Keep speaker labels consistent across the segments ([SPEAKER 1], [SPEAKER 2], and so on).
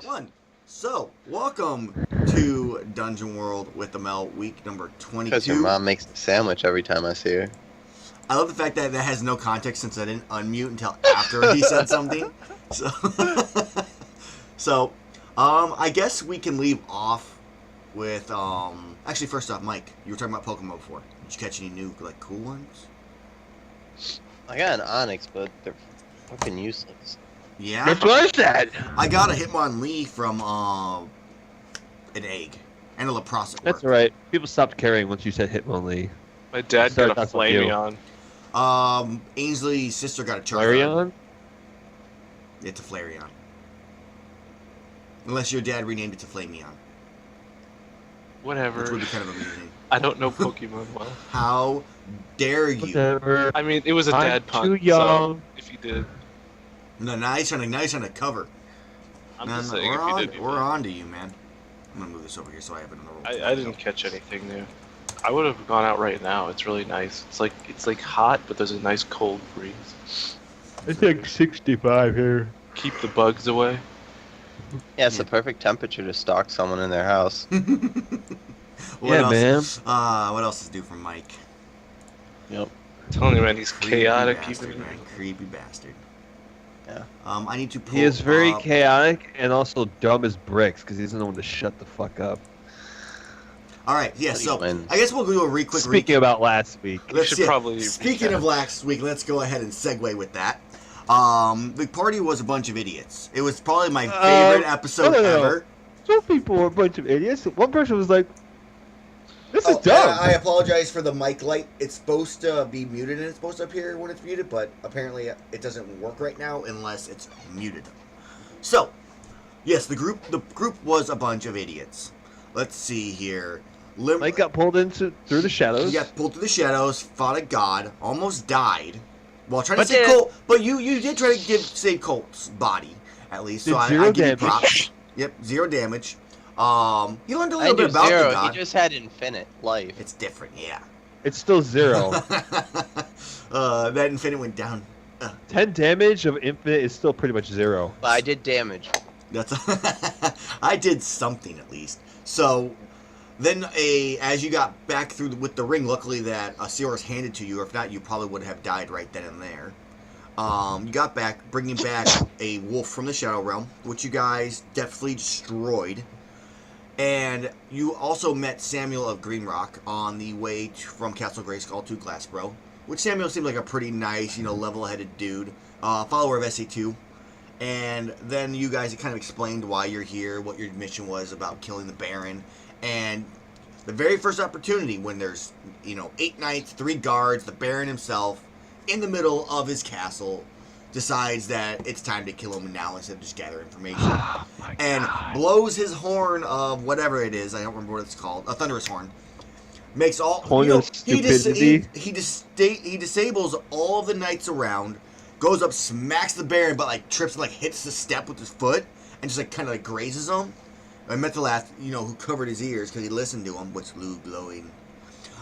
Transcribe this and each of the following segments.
[SPEAKER 1] One. So, welcome to Dungeon World with Amell, week number
[SPEAKER 2] Because your
[SPEAKER 1] 22.
[SPEAKER 2] mom makes a sandwich every time I see her.
[SPEAKER 1] I love the fact that that has no context since I didn't unmute until after he said something. So, I guess we can leave off with, actually, first off, Mike, you were talking about Pokemon before. Did you catch any new, cool ones?
[SPEAKER 2] I got an Onyx, but they're fucking useless.
[SPEAKER 1] Yeah?
[SPEAKER 3] Which was that?
[SPEAKER 1] I got a Hitmonlee from, an egg. And a Leprosit.
[SPEAKER 3] That's alright. People stopped caring once you said Hitmonlee.
[SPEAKER 4] My dad
[SPEAKER 3] Sorry,
[SPEAKER 4] got a
[SPEAKER 3] that's not you.
[SPEAKER 4] Flameon.
[SPEAKER 1] Ainsley's sister got a Charizard.
[SPEAKER 3] Flareon?
[SPEAKER 1] It's a Flareon. Unless your dad renamed it to Flameon.
[SPEAKER 4] Whatever.
[SPEAKER 1] Which would be kind of amusing.
[SPEAKER 4] I don't know Pokemon well.
[SPEAKER 1] How dare you?
[SPEAKER 3] Whatever.
[SPEAKER 4] I mean, it was a
[SPEAKER 3] I'm
[SPEAKER 4] dad pun.
[SPEAKER 3] too young.
[SPEAKER 4] So if you did,
[SPEAKER 1] No, nice on a cover.
[SPEAKER 4] I'm
[SPEAKER 1] No,
[SPEAKER 4] just
[SPEAKER 1] no,
[SPEAKER 4] saying.
[SPEAKER 1] we're
[SPEAKER 4] If
[SPEAKER 1] on,
[SPEAKER 4] you did, you
[SPEAKER 1] we're
[SPEAKER 4] did.
[SPEAKER 1] on to you, man. I'm gonna move this over here so I have another roll.
[SPEAKER 4] I didn't catch anything new. I would have gone out right now. It's really nice. It's like hot, but there's a nice cold breeze.
[SPEAKER 3] It's like 65 here.
[SPEAKER 4] Keep the bugs away.
[SPEAKER 2] Yeah, it's the perfect temperature to stalk someone in their house.
[SPEAKER 1] What
[SPEAKER 3] Yeah,
[SPEAKER 1] else?
[SPEAKER 3] man.
[SPEAKER 1] What else is due from Mike?
[SPEAKER 2] Yep.
[SPEAKER 4] I'm telling you, man, he's
[SPEAKER 1] Creepy
[SPEAKER 4] chaotic.
[SPEAKER 1] bastard,
[SPEAKER 4] Even
[SPEAKER 1] man. Creepy bastard.
[SPEAKER 2] Yeah.
[SPEAKER 1] I need to pull
[SPEAKER 3] He is very
[SPEAKER 1] up-
[SPEAKER 3] chaotic and also dumb as bricks because he doesn't know when to shut the fuck up.
[SPEAKER 1] All right, yeah.
[SPEAKER 2] But he
[SPEAKER 1] So
[SPEAKER 2] wins.
[SPEAKER 1] I guess we'll do a quick
[SPEAKER 3] Speaking about last week.
[SPEAKER 1] Let's
[SPEAKER 4] should
[SPEAKER 1] see.
[SPEAKER 4] probably
[SPEAKER 1] Speaking
[SPEAKER 4] recap.
[SPEAKER 1] of last week, let's go ahead and segue with that. The party was a bunch of idiots. It was probably my favorite episode
[SPEAKER 3] no.
[SPEAKER 1] ever.
[SPEAKER 3] Some people were a bunch of idiots. One person was like, this is
[SPEAKER 1] Oh,
[SPEAKER 3] dumb.
[SPEAKER 1] I apologize for the mic light. It's supposed to be muted and it's supposed to appear when it's muted, but apparently it doesn't work right now unless it's muted. So, yes, the group was a bunch of idiots. Let's see here.
[SPEAKER 3] Mike got pulled through the shadows.
[SPEAKER 1] Yeah, pulled through the shadows, fought a god, almost died while trying to
[SPEAKER 3] But
[SPEAKER 1] save
[SPEAKER 3] then-
[SPEAKER 1] Colt. But you did try to save Colt's body at least, so
[SPEAKER 3] Did
[SPEAKER 1] I
[SPEAKER 3] zero
[SPEAKER 1] give you
[SPEAKER 3] damage.
[SPEAKER 1] props. Yep, 0 damage. You learned a
[SPEAKER 2] I
[SPEAKER 1] little bit
[SPEAKER 2] do
[SPEAKER 1] about
[SPEAKER 2] zero.
[SPEAKER 1] the god.
[SPEAKER 2] He just had infinite life.
[SPEAKER 1] It's different, yeah.
[SPEAKER 3] It's still 0.
[SPEAKER 1] That infinite went down.
[SPEAKER 3] 10 damage of infinite is still pretty much 0.
[SPEAKER 2] But I did damage.
[SPEAKER 1] That's I did something at least. So then, as you got back through with the ring, luckily that Seer was handed to you. If not, you probably would have died right then and there. You got back, bringing back a wolf from the Shadow Realm, which you guys definitely destroyed. And you also met Samuel of Green Rock on the way from Castle Grayskull to Glassboro, which Samuel seemed like a pretty nice, level-headed dude, follower of SA2. And then you guys kind of explained why you're here, what your mission was about killing the Baron, and the very first opportunity when there's, 8 knights, 3 guards, the Baron himself, in the middle of his castle, decides that it's time to kill him now instead of just gather information.
[SPEAKER 3] Oh my
[SPEAKER 1] And
[SPEAKER 3] God.
[SPEAKER 1] blows his horn of whatever it is, I don't remember what it's called, a thunderous horn. Makes all
[SPEAKER 3] Horn of stupidity.
[SPEAKER 1] he disables all of the knights around, goes up, smacks the Baron, but trips and hits the step with his foot, and just kind of grazes him. I met the last, who covered his ears because he listened to him, which Lou blowing.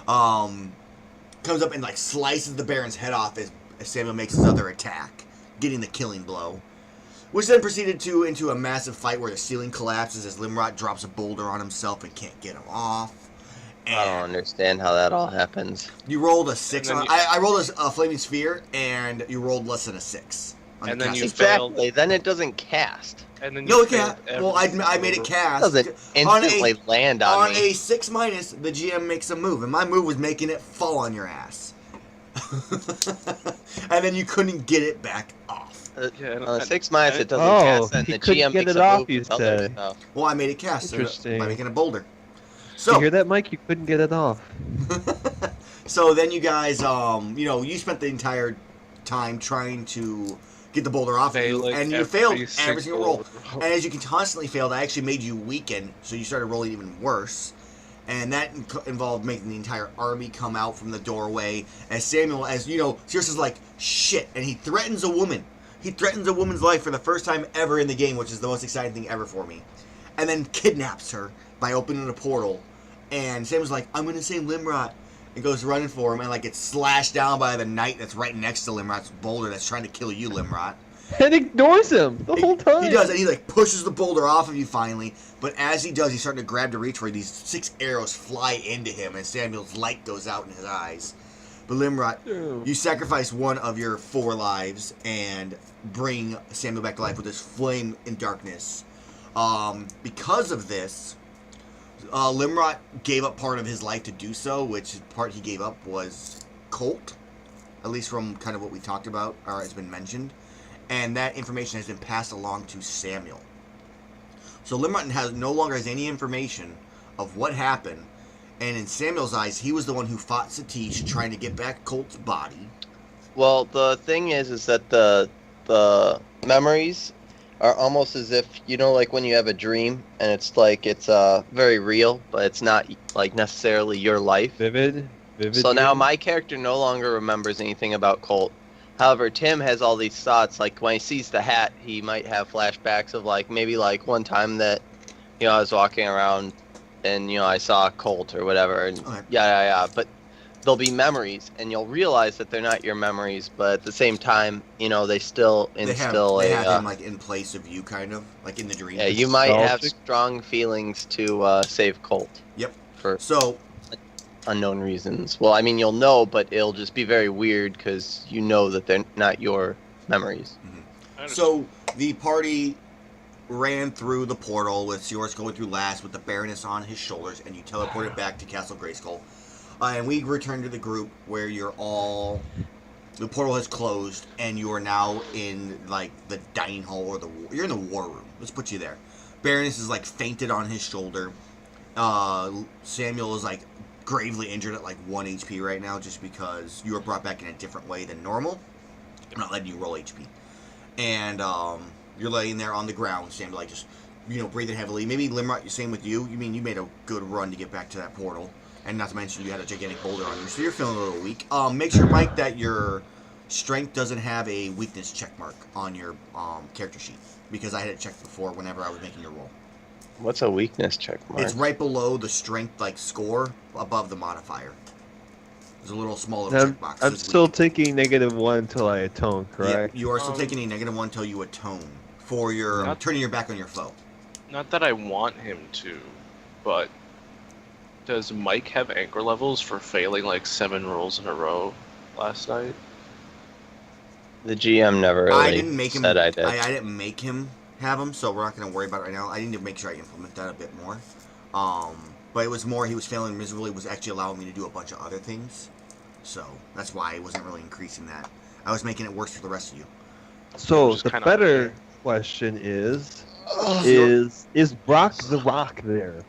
[SPEAKER 1] Comes up and slices the Baron's head off as Samuel makes his other attack, getting the killing blow. Which then proceeded into a massive fight where the ceiling collapses as Limrod drops a boulder on himself and can't get him off.
[SPEAKER 2] I don't understand how that all happens.
[SPEAKER 1] You rolled a 6.
[SPEAKER 4] And then
[SPEAKER 1] I rolled a flaming sphere, and you rolled less than a 6. on
[SPEAKER 4] And
[SPEAKER 1] the
[SPEAKER 4] then you
[SPEAKER 1] cast.
[SPEAKER 4] failed.
[SPEAKER 2] Exactly. Then it doesn't cast.
[SPEAKER 4] And then
[SPEAKER 1] No,
[SPEAKER 4] you
[SPEAKER 1] it can't.
[SPEAKER 4] failed
[SPEAKER 1] Well,
[SPEAKER 4] every
[SPEAKER 1] I made it
[SPEAKER 2] It
[SPEAKER 1] cast.
[SPEAKER 2] doesn't instantly land on
[SPEAKER 1] On
[SPEAKER 2] me.
[SPEAKER 1] a 6 minus, the GM makes a move, and my move was making it fall on your ass. And then you couldn't get it back off.
[SPEAKER 4] Yeah, and-
[SPEAKER 2] On a
[SPEAKER 4] and-
[SPEAKER 2] 6 minus, it doesn't
[SPEAKER 3] Oh,
[SPEAKER 2] cast, and
[SPEAKER 3] he
[SPEAKER 2] the
[SPEAKER 3] couldn't
[SPEAKER 2] GM
[SPEAKER 3] get
[SPEAKER 2] makes
[SPEAKER 3] it
[SPEAKER 2] a
[SPEAKER 3] off,
[SPEAKER 2] move
[SPEAKER 3] you
[SPEAKER 2] with other
[SPEAKER 3] said.
[SPEAKER 2] stuff.
[SPEAKER 1] Well, I made it cast
[SPEAKER 3] Interesting.
[SPEAKER 1] by making a boulder.
[SPEAKER 3] You
[SPEAKER 1] So,
[SPEAKER 3] hear that, Mike? You couldn't get it off.
[SPEAKER 1] so then you guys, you spent the entire time trying to get the boulder off of you,
[SPEAKER 4] Failing
[SPEAKER 1] and you
[SPEAKER 4] every
[SPEAKER 1] failed every
[SPEAKER 4] single
[SPEAKER 1] single roll.
[SPEAKER 4] roll.
[SPEAKER 1] And as you constantly failed, I actually made you weaken, so you started rolling even worse. And that involved making the entire army come out from the doorway. As Samuel, Circe is like, shit, and he threatens a woman. He threatens a woman's life for the first time ever in the game, which is the most exciting thing ever for me. And then kidnaps her by opening a portal. And Samuel's like, I'm going to save Limrod. And goes running for him and gets slashed down by the knight that's right next to Limrod's boulder that's trying to kill you, Limrod.
[SPEAKER 3] And ignores him the whole time.
[SPEAKER 1] He does, and he like pushes the boulder off of you finally. But as he does, he's starting to grab to reach for you. These 6 arrows fly into him, and Samuel's light goes out in his eyes. But Limrod, you sacrifice one of your 4 lives and bring Samuel back to life with this flame in darkness. Because of this, Limrod gave up part of his life to do so, which part he gave up was Colt, at least from kind of what we talked about, or has been mentioned. And that information has been passed along to Samuel. So Limrod no longer has any information of what happened. And in Samuel's eyes, he was the one who fought Satish, trying to get back Colt's body.
[SPEAKER 2] Well, the thing is that the memories are almost as if, you know, like when you have a dream and it's like it's very real, but it's not like necessarily your life.
[SPEAKER 3] Vivid.
[SPEAKER 2] So now my character no longer remembers anything about Colt. However, Tim has all these thoughts. Like when he sees the hat, he might have flashbacks of like maybe like one time that, you know, I was walking around and, you know, I saw Colt or whatever, and yeah. But there'll be memories, and you'll realize that they're not your memories, but at the same time, you know, they still instill
[SPEAKER 1] they have him like in place of you, kind of like in the dream.
[SPEAKER 2] Yeah, you might have strong feelings to save Colt.
[SPEAKER 1] Yep.
[SPEAKER 2] For
[SPEAKER 1] so
[SPEAKER 2] unknown reasons. Well, I mean, you'll know, but it'll just be very weird because you know that they're not your memories.
[SPEAKER 1] Mm-hmm. So the party ran through the portal with Seorus going through last with the Baroness on his shoulders, and you teleported back to Castle Grayskull. And we returned to the group where you're all... The portal has closed, and you are now in, like, the dining hall or you're in the war room. Let's put you there. Baroness is, like, fainted on his shoulder. Samuel is, like, gravely injured at, like, 1 HP right now just because you were brought back in a different way than normal. I'm not letting you roll HP. And, you're laying there on the ground, Samuel, like, just, you know, breathing heavily. Maybe Limrod, same with you. You mean you made a good run to get back to that portal. And not to mention you had a gigantic boulder on you, so you're feeling a little weak. Make sure, Mike, that your strength doesn't have a weakness check mark on your character sheet. Because I had it checked before whenever I was making your roll.
[SPEAKER 2] What's a weakness check mark?
[SPEAKER 1] It's right below the strength, like, score, above the modifier. There's a little small little check box.
[SPEAKER 3] I'm still taking -1 until I atone, correct?
[SPEAKER 1] Yeah, you are still taking a -1 until you atone for your turning your back on your foe.
[SPEAKER 4] Not that I want him to, but does Mike have anchor levels for failing like 7 rolls in a row last night?
[SPEAKER 2] The GM never really
[SPEAKER 1] I didn't make him.
[SPEAKER 2] said I did.
[SPEAKER 1] I didn't make him have them, so we're not going to worry about it right now. I need to make sure I implement that a bit more. But it was more he was failing miserably was actually allowing me to do a bunch of other things. So that's why I wasn't really increasing that. I was making it worse for the rest of you.
[SPEAKER 3] So the better question is Brock the Rock there?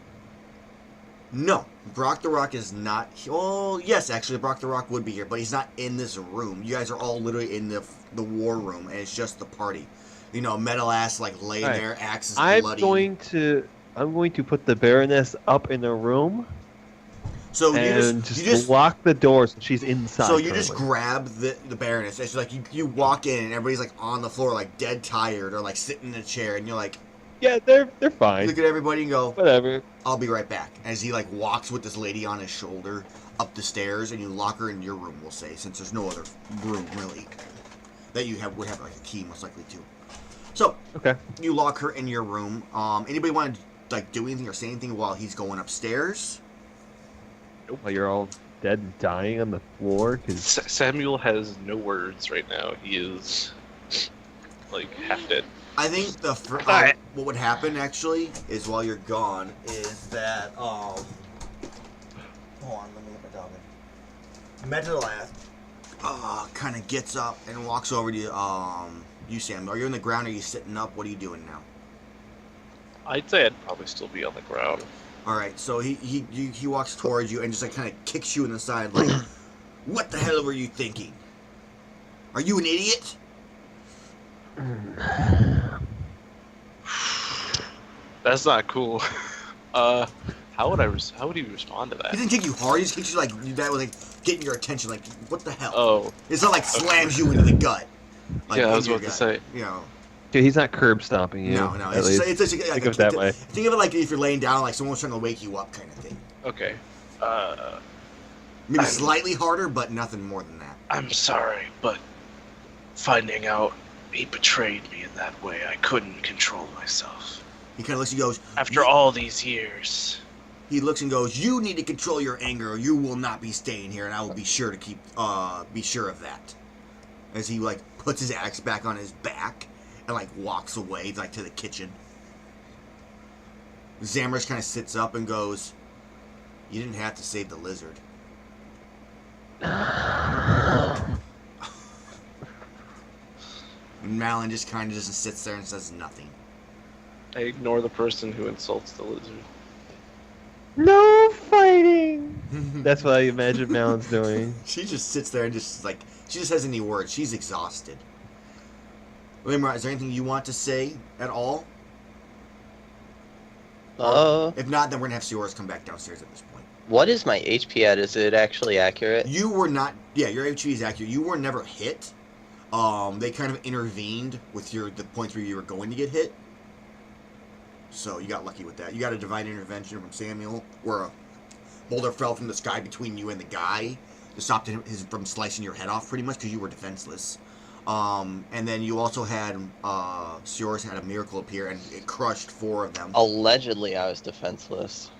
[SPEAKER 1] No, Brock the Rock is not. Oh, yes, actually, Brock the Rock would be here, but he's not in this room. You guys are all literally in the war room, and it's just the party. You know, metal ass like laying there, axes bloody.
[SPEAKER 3] I'm going to put the Baroness up in a room.
[SPEAKER 1] So
[SPEAKER 3] you just lock the door so she's inside.
[SPEAKER 1] So you just grab the Baroness. It's like you walk in and everybody's like on the floor, like dead tired, or like sitting in a chair, and you're like,
[SPEAKER 3] yeah, they're fine.
[SPEAKER 1] Look at everybody and go,
[SPEAKER 3] whatever.
[SPEAKER 1] I'll be right back. As he like walks with this lady on his shoulder up the stairs, and you lock her in your room, we'll say, since there's no other room really that you would have like a key most likely to. So
[SPEAKER 3] okay,
[SPEAKER 1] you lock her in your room. Anybody want to like do anything or say anything while he's going upstairs?
[SPEAKER 3] While you're all dead and dying on the floor, because
[SPEAKER 4] Samuel has no words right now. He is like half dead.
[SPEAKER 1] I think what would happen actually is while you're gone is that hold on, let me get my dog in. Metalath kind of gets up and walks over to you, Sam. Are you on the ground? Or are you sitting up? What are you doing now?
[SPEAKER 4] I'd say I'd probably still be on the ground.
[SPEAKER 1] All right, so he walks towards you and just like kind of kicks you in the side, like, what the hell were you thinking? Are you an idiot?
[SPEAKER 4] That's not cool. How would he respond to that?
[SPEAKER 1] He didn't kick you hard. He just kicked you like that was like getting your attention. Like, what the hell?
[SPEAKER 4] Oh,
[SPEAKER 1] it's not like slams you into the gut. Like,
[SPEAKER 4] yeah, I was about to say.
[SPEAKER 1] You know.
[SPEAKER 3] Dude, he's not curb stomping you.
[SPEAKER 1] No. It's just like,
[SPEAKER 3] think of it that way.
[SPEAKER 1] Think of it like if you're laying down, like someone's trying to wake you up, kind of thing.
[SPEAKER 4] Okay.
[SPEAKER 1] Maybe slightly harder, but nothing more than that.
[SPEAKER 4] I'm sorry, but finding out He betrayed me in that way. I couldn't control myself.
[SPEAKER 1] He kind of looks and goes,
[SPEAKER 4] After all these years.
[SPEAKER 1] he looks and goes, you need to control your anger or you will not be staying here, and I will be sure to be sure of that. As he, like, puts his axe back on his back and, like, walks away, like, to the kitchen. Zamrish kind of sits up and goes, you didn't have to save the lizard. And Malin just kind of just sits there and says nothing.
[SPEAKER 4] I ignore the person who insults the lizard.
[SPEAKER 3] No fighting! That's what I imagine Malin's doing.
[SPEAKER 1] She just sits there and just, like, she just has any words. She's exhausted. Limra, is there anything you want to say at all? If not, then we're going to have Sioris come back downstairs at this point.
[SPEAKER 2] What is my HP at? Is it actually accurate?
[SPEAKER 1] You were not... Yeah, your HP is accurate. You were never hit. They kind of intervened with the points where you were going to get hit. So you got lucky with that. You got a divine intervention from Samuel, where a boulder fell from the sky between you and the guy to stop him from slicing your head off, pretty much, because you were defenseless. And then you also had Sioris had a miracle appear, and it crushed 4 of them.
[SPEAKER 2] Allegedly, I was defenseless.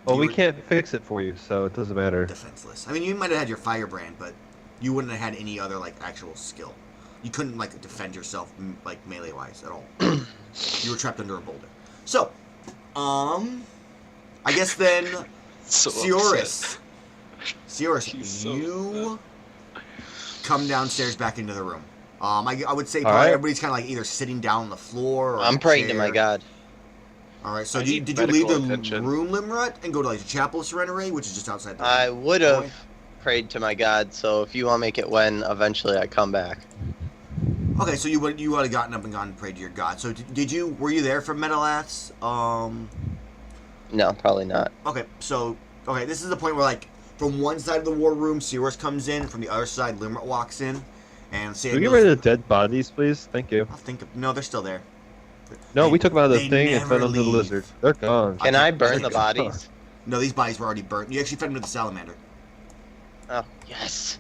[SPEAKER 3] Well, we can't fix it for you, so it doesn't matter.
[SPEAKER 1] Defenseless. I mean, you might have had your firebrand, but you wouldn't have had any other, like, actual skill. You couldn't, like, defend yourself, like, melee-wise at all. You were trapped under a boulder. So, I guess then,
[SPEAKER 4] So
[SPEAKER 1] Sioris.
[SPEAKER 4] upset.
[SPEAKER 1] Sioris,
[SPEAKER 4] He's so
[SPEAKER 1] you come downstairs back into the room. I would say
[SPEAKER 3] All
[SPEAKER 1] probably
[SPEAKER 3] right.
[SPEAKER 1] everybody's kind of, like, either sitting down on the floor or
[SPEAKER 2] I'm
[SPEAKER 1] in a
[SPEAKER 2] praying to
[SPEAKER 1] chair.
[SPEAKER 2] my god.
[SPEAKER 1] All right, so
[SPEAKER 4] I need
[SPEAKER 1] did you leave
[SPEAKER 4] medical
[SPEAKER 1] the
[SPEAKER 4] attention.
[SPEAKER 1] room, Limrut, and go to, like, the Chapel of Serenity, which is just outside the room?
[SPEAKER 2] I would have prayed to my god, so if you want to make it when eventually I come back.
[SPEAKER 1] Okay, so you would have gotten up and gone and prayed to your god. So were you there for Metalaths?
[SPEAKER 2] No, probably not.
[SPEAKER 1] Okay, this is the point where, like, from one side of the war room, Sioris comes in, and from the other side, Limrit walks in, and
[SPEAKER 3] Can we get rid
[SPEAKER 1] Samuel's...
[SPEAKER 3] of the dead bodies, please? Thank you.
[SPEAKER 1] I'll think of... No, they're still there.
[SPEAKER 3] No, we took them out of the
[SPEAKER 1] they
[SPEAKER 3] thing and
[SPEAKER 1] never
[SPEAKER 3] fed them to the
[SPEAKER 1] leave.
[SPEAKER 3] lizard. They're gone.
[SPEAKER 2] Can I burn the bodies?
[SPEAKER 1] No, these bodies were already burnt. You actually fed them to the salamander.
[SPEAKER 2] Oh, yes.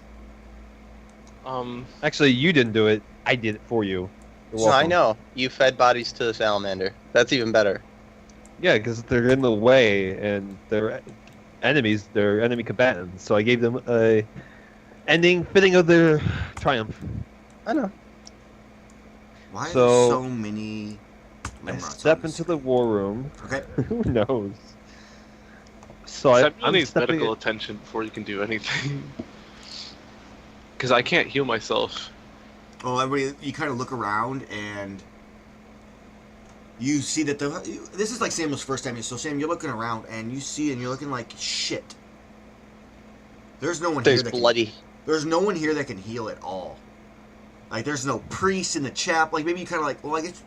[SPEAKER 3] Actually, you didn't do it. I did it for you. You're
[SPEAKER 2] So I
[SPEAKER 3] welcome.
[SPEAKER 2] know. You fed bodies to the salamander. That's even better.
[SPEAKER 3] Yeah, because they're in the way and they're enemies. They're enemy combatants. So I gave them a ending fitting of their triumph.
[SPEAKER 2] I know.
[SPEAKER 1] Why are
[SPEAKER 3] So-
[SPEAKER 1] there so many...
[SPEAKER 3] I
[SPEAKER 1] Limrots
[SPEAKER 3] step
[SPEAKER 1] on this?
[SPEAKER 3] into the war room.
[SPEAKER 1] Okay.
[SPEAKER 3] Who knows? So
[SPEAKER 4] Samuel
[SPEAKER 3] I'm
[SPEAKER 4] needs
[SPEAKER 3] stepping
[SPEAKER 4] medical
[SPEAKER 3] in-
[SPEAKER 4] attention before you can do anything. Because I can't heal myself.
[SPEAKER 1] Oh, everybody, you kind of look around, and you see that this is like Samuel's first time. So, Sam, you're looking around, and you see, and you're looking like, shit. There's no one
[SPEAKER 2] There's
[SPEAKER 1] here that
[SPEAKER 2] bloody.
[SPEAKER 1] There's no one here that can heal at all. Like, there's no priest in the chapel. Like, maybe you kind of like, well, I guess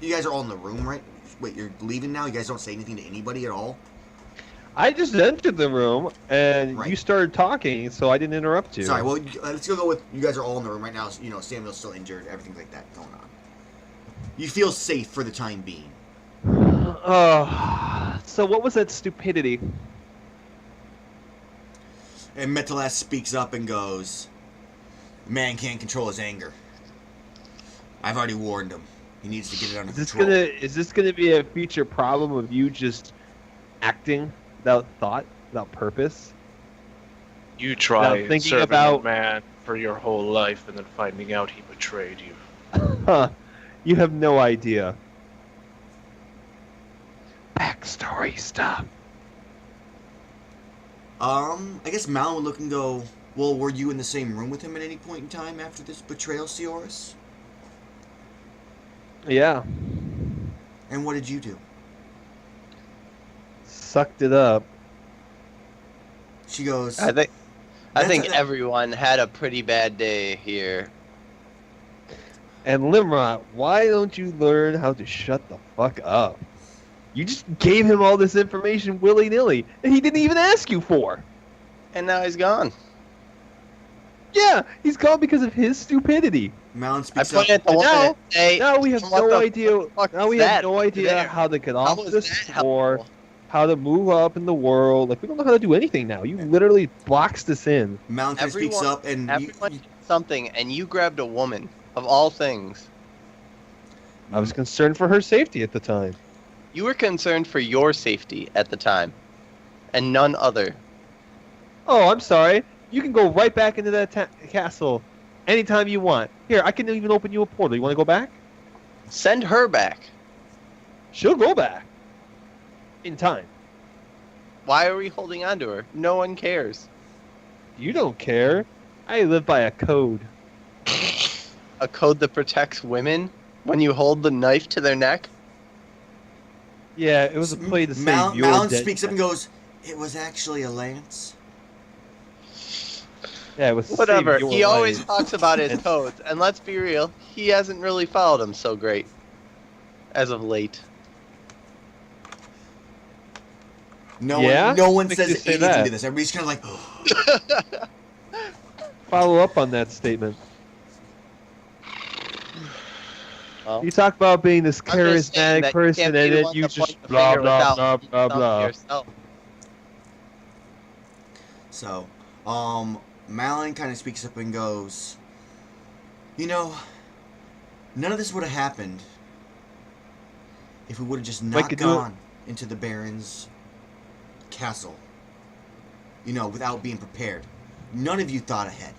[SPEAKER 1] you guys are all in the room, right? Wait, you're leaving now? You guys don't say anything to anybody at all?
[SPEAKER 3] I just entered the room and
[SPEAKER 1] Right.
[SPEAKER 3] you started talking, so I didn't interrupt you.
[SPEAKER 1] Sorry, well, let's go with, you guys are all in the room right now. You know, Samuel's still injured, everything like that going on. You feel safe for the time being.
[SPEAKER 3] So what was that stupidity?
[SPEAKER 1] And Metalas speaks up and goes, man can't control his anger. I've already warned him. He needs to get it under control.
[SPEAKER 3] Is this gonna be a future problem of you just acting without thought, without purpose?
[SPEAKER 4] You try
[SPEAKER 3] thinking
[SPEAKER 4] serving
[SPEAKER 3] about-
[SPEAKER 4] a man for your whole life and then finding out he betrayed you.
[SPEAKER 3] Huh. You have no idea. Backstory stuff.
[SPEAKER 1] I guess Mal would look and go, well, were you in the same room with him at any point in time after this betrayal, Sioris?
[SPEAKER 3] Yeah.
[SPEAKER 1] And what did you do?
[SPEAKER 3] Sucked it up.
[SPEAKER 1] She goes,
[SPEAKER 2] I think
[SPEAKER 1] That's-
[SPEAKER 2] everyone had a pretty bad day here.
[SPEAKER 3] And Limrod, why don't you learn how to shut the fuck up? You just gave him all this information willy-nilly, and he didn't even ask you for.
[SPEAKER 2] And now he's gone.
[SPEAKER 3] Yeah, he's gone because of his stupidity.
[SPEAKER 1] Malin
[SPEAKER 2] I
[SPEAKER 1] speaks up.
[SPEAKER 2] pointed at the one
[SPEAKER 3] now-
[SPEAKER 2] and say,
[SPEAKER 3] Now we have
[SPEAKER 2] what
[SPEAKER 3] no
[SPEAKER 2] the
[SPEAKER 3] idea.
[SPEAKER 2] fuck
[SPEAKER 3] Now
[SPEAKER 2] is
[SPEAKER 3] we have
[SPEAKER 2] that
[SPEAKER 3] no idea
[SPEAKER 2] there?
[SPEAKER 3] how to get
[SPEAKER 2] How
[SPEAKER 3] off
[SPEAKER 2] was
[SPEAKER 3] this
[SPEAKER 2] that
[SPEAKER 3] score,
[SPEAKER 2] helpful?
[SPEAKER 3] how to move up in the world. Like we don't know how to do anything now. You literally boxed us in.
[SPEAKER 1] Malin kind of speaks
[SPEAKER 2] Everyone-
[SPEAKER 1] up, and
[SPEAKER 2] Everyone something, and you grabbed a woman, of all things.
[SPEAKER 3] I was concerned for her safety at the time.
[SPEAKER 2] You were concerned for your safety at the time, and none other.
[SPEAKER 3] Oh, I'm sorry. You can go right back into that castle anytime you want. Here, I can even open you a portal. You want to go back?
[SPEAKER 2] Send her back.
[SPEAKER 3] She'll go back. In time.
[SPEAKER 2] Why are we holding on to her? No one cares.
[SPEAKER 3] You don't care. I live by a code.
[SPEAKER 2] A code that protects women when you hold the knife to their neck?
[SPEAKER 3] Yeah, it was a play to save your
[SPEAKER 1] Malin
[SPEAKER 3] dead.
[SPEAKER 1] speaks up and goes, "It was actually a lance."
[SPEAKER 3] Yeah, it was to
[SPEAKER 2] Whatever.
[SPEAKER 3] save your
[SPEAKER 2] He always
[SPEAKER 3] life.
[SPEAKER 2] talks about his codes, and let's be real, he hasn't really followed them so great. As of late.
[SPEAKER 1] No one
[SPEAKER 3] Makes you
[SPEAKER 1] says
[SPEAKER 3] say
[SPEAKER 1] anything
[SPEAKER 3] that.
[SPEAKER 1] to this. Everybody's kind of like,
[SPEAKER 3] Follow up on that statement.
[SPEAKER 2] Well,
[SPEAKER 3] You talk about being this
[SPEAKER 2] I'm just saying
[SPEAKER 3] charismatic
[SPEAKER 2] that you
[SPEAKER 3] person,
[SPEAKER 2] can't be
[SPEAKER 3] and
[SPEAKER 2] the
[SPEAKER 3] then
[SPEAKER 2] one
[SPEAKER 3] you
[SPEAKER 2] to
[SPEAKER 3] just
[SPEAKER 2] point the
[SPEAKER 3] blah
[SPEAKER 2] finger
[SPEAKER 3] blah
[SPEAKER 2] without
[SPEAKER 3] blah blah
[SPEAKER 2] something
[SPEAKER 3] blah.
[SPEAKER 2] yourself.
[SPEAKER 1] So, Malin kind of speaks up and goes, "You know, none of this would have happened if we would have just not
[SPEAKER 3] could do it.
[SPEAKER 1] gone into the Baron's castle. You know, without being prepared. None of you thought ahead.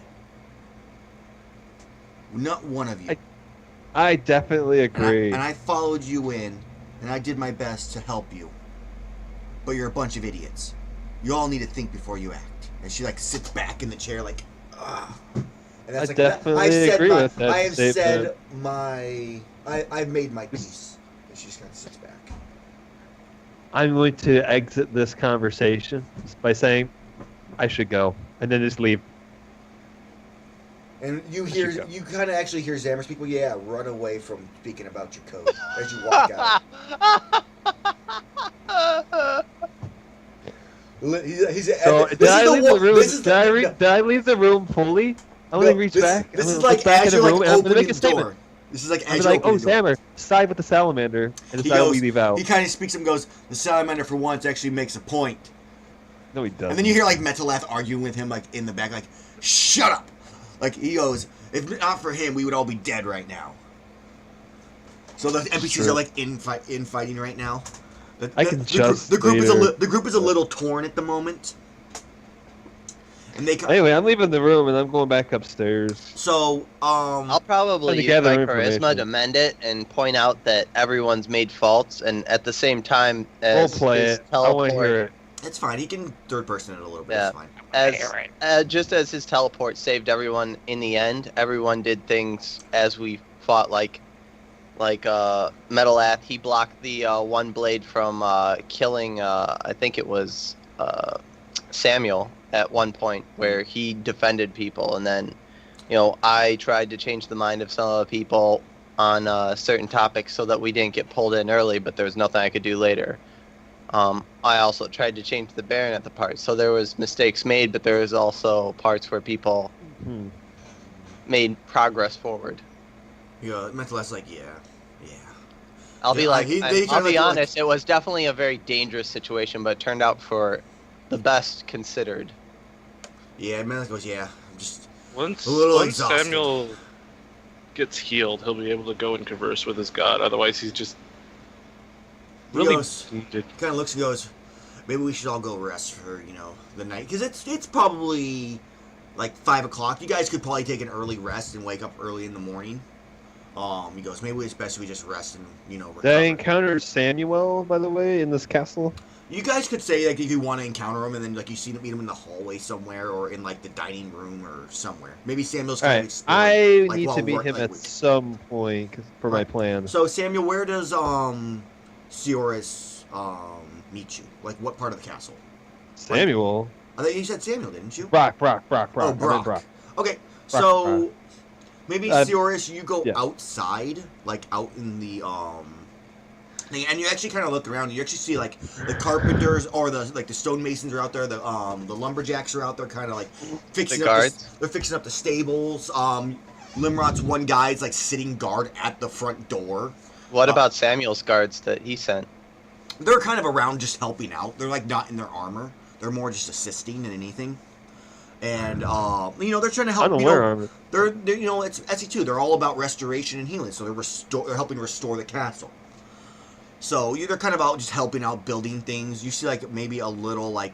[SPEAKER 1] Not one of you.
[SPEAKER 3] I definitely agree.
[SPEAKER 1] And I followed you in, and I did my best to help you. But you're a bunch of idiots. You all need to think before you act." And she like sits back in the chair like, "Ugh." And
[SPEAKER 3] I definitely agree with that
[SPEAKER 1] I have said
[SPEAKER 3] statement.
[SPEAKER 1] I've made my peace. And she just kind of sits back.
[SPEAKER 3] I'm going to exit this conversation by saying I should go, and then just leave.
[SPEAKER 1] And you
[SPEAKER 3] should go.
[SPEAKER 1] kind of actually hear Xammer speak. Well, yeah, run away from speaking about your code as you walk out.
[SPEAKER 3] So did I leave the room? Did I leave the room fully? I'm gonna reach back.
[SPEAKER 1] This
[SPEAKER 3] I'm
[SPEAKER 1] is
[SPEAKER 3] gonna
[SPEAKER 1] like
[SPEAKER 3] look back
[SPEAKER 1] as
[SPEAKER 3] in the
[SPEAKER 1] you're
[SPEAKER 3] room,
[SPEAKER 1] like
[SPEAKER 3] and I'm gonna
[SPEAKER 1] opening
[SPEAKER 3] make a
[SPEAKER 1] the
[SPEAKER 3] statement.
[SPEAKER 1] door. This is like
[SPEAKER 3] I'm
[SPEAKER 1] as
[SPEAKER 3] like,
[SPEAKER 1] you're
[SPEAKER 3] oh,
[SPEAKER 1] opening the door.
[SPEAKER 3] Sammer, side with the salamander, and
[SPEAKER 1] He
[SPEAKER 3] decide
[SPEAKER 1] goes.
[SPEAKER 3] we leave out.
[SPEAKER 1] He kind of speaks and goes. The salamander for once actually makes a point.
[SPEAKER 3] No, he doesn't.
[SPEAKER 1] And then you hear like Metalath arguing with him like in the back, like, "Shut up!" Like he goes, "If not for him, we would all be dead right now." So the NPCs
[SPEAKER 3] True.
[SPEAKER 1] are like infighting right now.
[SPEAKER 3] I can just
[SPEAKER 1] the group
[SPEAKER 3] later.
[SPEAKER 1] the group is a little torn at the moment. And they
[SPEAKER 3] Anyway, I'm leaving the room and I'm going back upstairs.
[SPEAKER 1] so
[SPEAKER 2] I'll probably
[SPEAKER 3] Trying to
[SPEAKER 2] use
[SPEAKER 3] gather
[SPEAKER 2] my charisma
[SPEAKER 3] information.
[SPEAKER 2] to mend it and point out that everyone's made faults, and at the same time
[SPEAKER 3] We'll
[SPEAKER 2] as
[SPEAKER 3] play
[SPEAKER 2] his
[SPEAKER 3] it. I want to hear it.
[SPEAKER 1] it's fine. He can third person it a little bit.
[SPEAKER 2] Yeah.
[SPEAKER 1] It's fine.
[SPEAKER 2] as just as his teleport saved everyone in the end, everyone did things as we fought, like Metalath. He blocked the one blade from killing I think it was Samuel at one point, where he defended people, and then I tried to change the mind of some of the people on certain topics so that we didn't get pulled in early, but there was nothing I could do later. I also tried to change the Baron at the part, so there was mistakes made, but there was also parts where people made progress forward.
[SPEAKER 1] Metalath's like, yeah.
[SPEAKER 2] I'll be
[SPEAKER 1] Yeah,
[SPEAKER 2] like,
[SPEAKER 1] they
[SPEAKER 2] I'll
[SPEAKER 1] kinda
[SPEAKER 2] be
[SPEAKER 1] like-
[SPEAKER 2] honest, it was definitely a very dangerous situation, but it turned out for the best considered.
[SPEAKER 1] Yeah, Metalath goes, yeah. I'm just
[SPEAKER 4] Once,
[SPEAKER 1] a little
[SPEAKER 4] once
[SPEAKER 1] exhausted.
[SPEAKER 4] Samuel gets healed, he'll be able to go and converse with his god. Otherwise, he's just
[SPEAKER 1] He
[SPEAKER 4] really
[SPEAKER 1] goes,
[SPEAKER 4] wounded.
[SPEAKER 1] kind of looks and goes, maybe we should all go rest for the night, because it's probably like 5 o'clock. You guys could probably take an early rest and wake up early in the morning. He goes, maybe it's best we just rest and recover.
[SPEAKER 3] Did I encounter Samuel, by the way, in this castle?
[SPEAKER 1] You guys could say like if you want to encounter him, and then like you meet him in the hallway somewhere, or in like the dining room or somewhere. Maybe Samuel's kind of
[SPEAKER 3] Alright,
[SPEAKER 1] exploring.
[SPEAKER 3] I
[SPEAKER 1] like,
[SPEAKER 3] need
[SPEAKER 1] while
[SPEAKER 3] to meet
[SPEAKER 1] work-
[SPEAKER 3] him
[SPEAKER 1] like,
[SPEAKER 3] at
[SPEAKER 1] we-
[SPEAKER 3] some point for my plan.
[SPEAKER 1] So Samuel, where does Sioris meet you? Like what part of the castle?
[SPEAKER 3] Samuel?
[SPEAKER 1] I think you said Samuel, didn't you?
[SPEAKER 3] Brock.
[SPEAKER 1] Oh,
[SPEAKER 3] I'm in
[SPEAKER 1] Brock.
[SPEAKER 3] Brock.
[SPEAKER 1] Okay,
[SPEAKER 3] Brock,
[SPEAKER 1] so
[SPEAKER 3] Brock.
[SPEAKER 1] maybe
[SPEAKER 3] Uh,
[SPEAKER 1] Sioris, you go
[SPEAKER 3] yeah.
[SPEAKER 1] outside, like out in the thing, and you actually kind of look around. And you actually see like the carpenters or the stonemasons are out there. The lumberjacks are out there, kind of like fixing
[SPEAKER 2] The
[SPEAKER 1] up
[SPEAKER 2] guards?
[SPEAKER 1] they're fixing up the stables. Limrod's one guy's like sitting guard at the front door.
[SPEAKER 2] What about Samuel's guards that he sent?
[SPEAKER 1] They're kind of around just helping out. They're like not in their armor. They're more just assisting than anything. And they're trying to
[SPEAKER 3] I
[SPEAKER 1] help.
[SPEAKER 3] don't wear armor.
[SPEAKER 1] They're it's SE2. They're all about restoration and healing. So they're helping restore the castle. So they're kind of out just helping out building things. You see like maybe a little like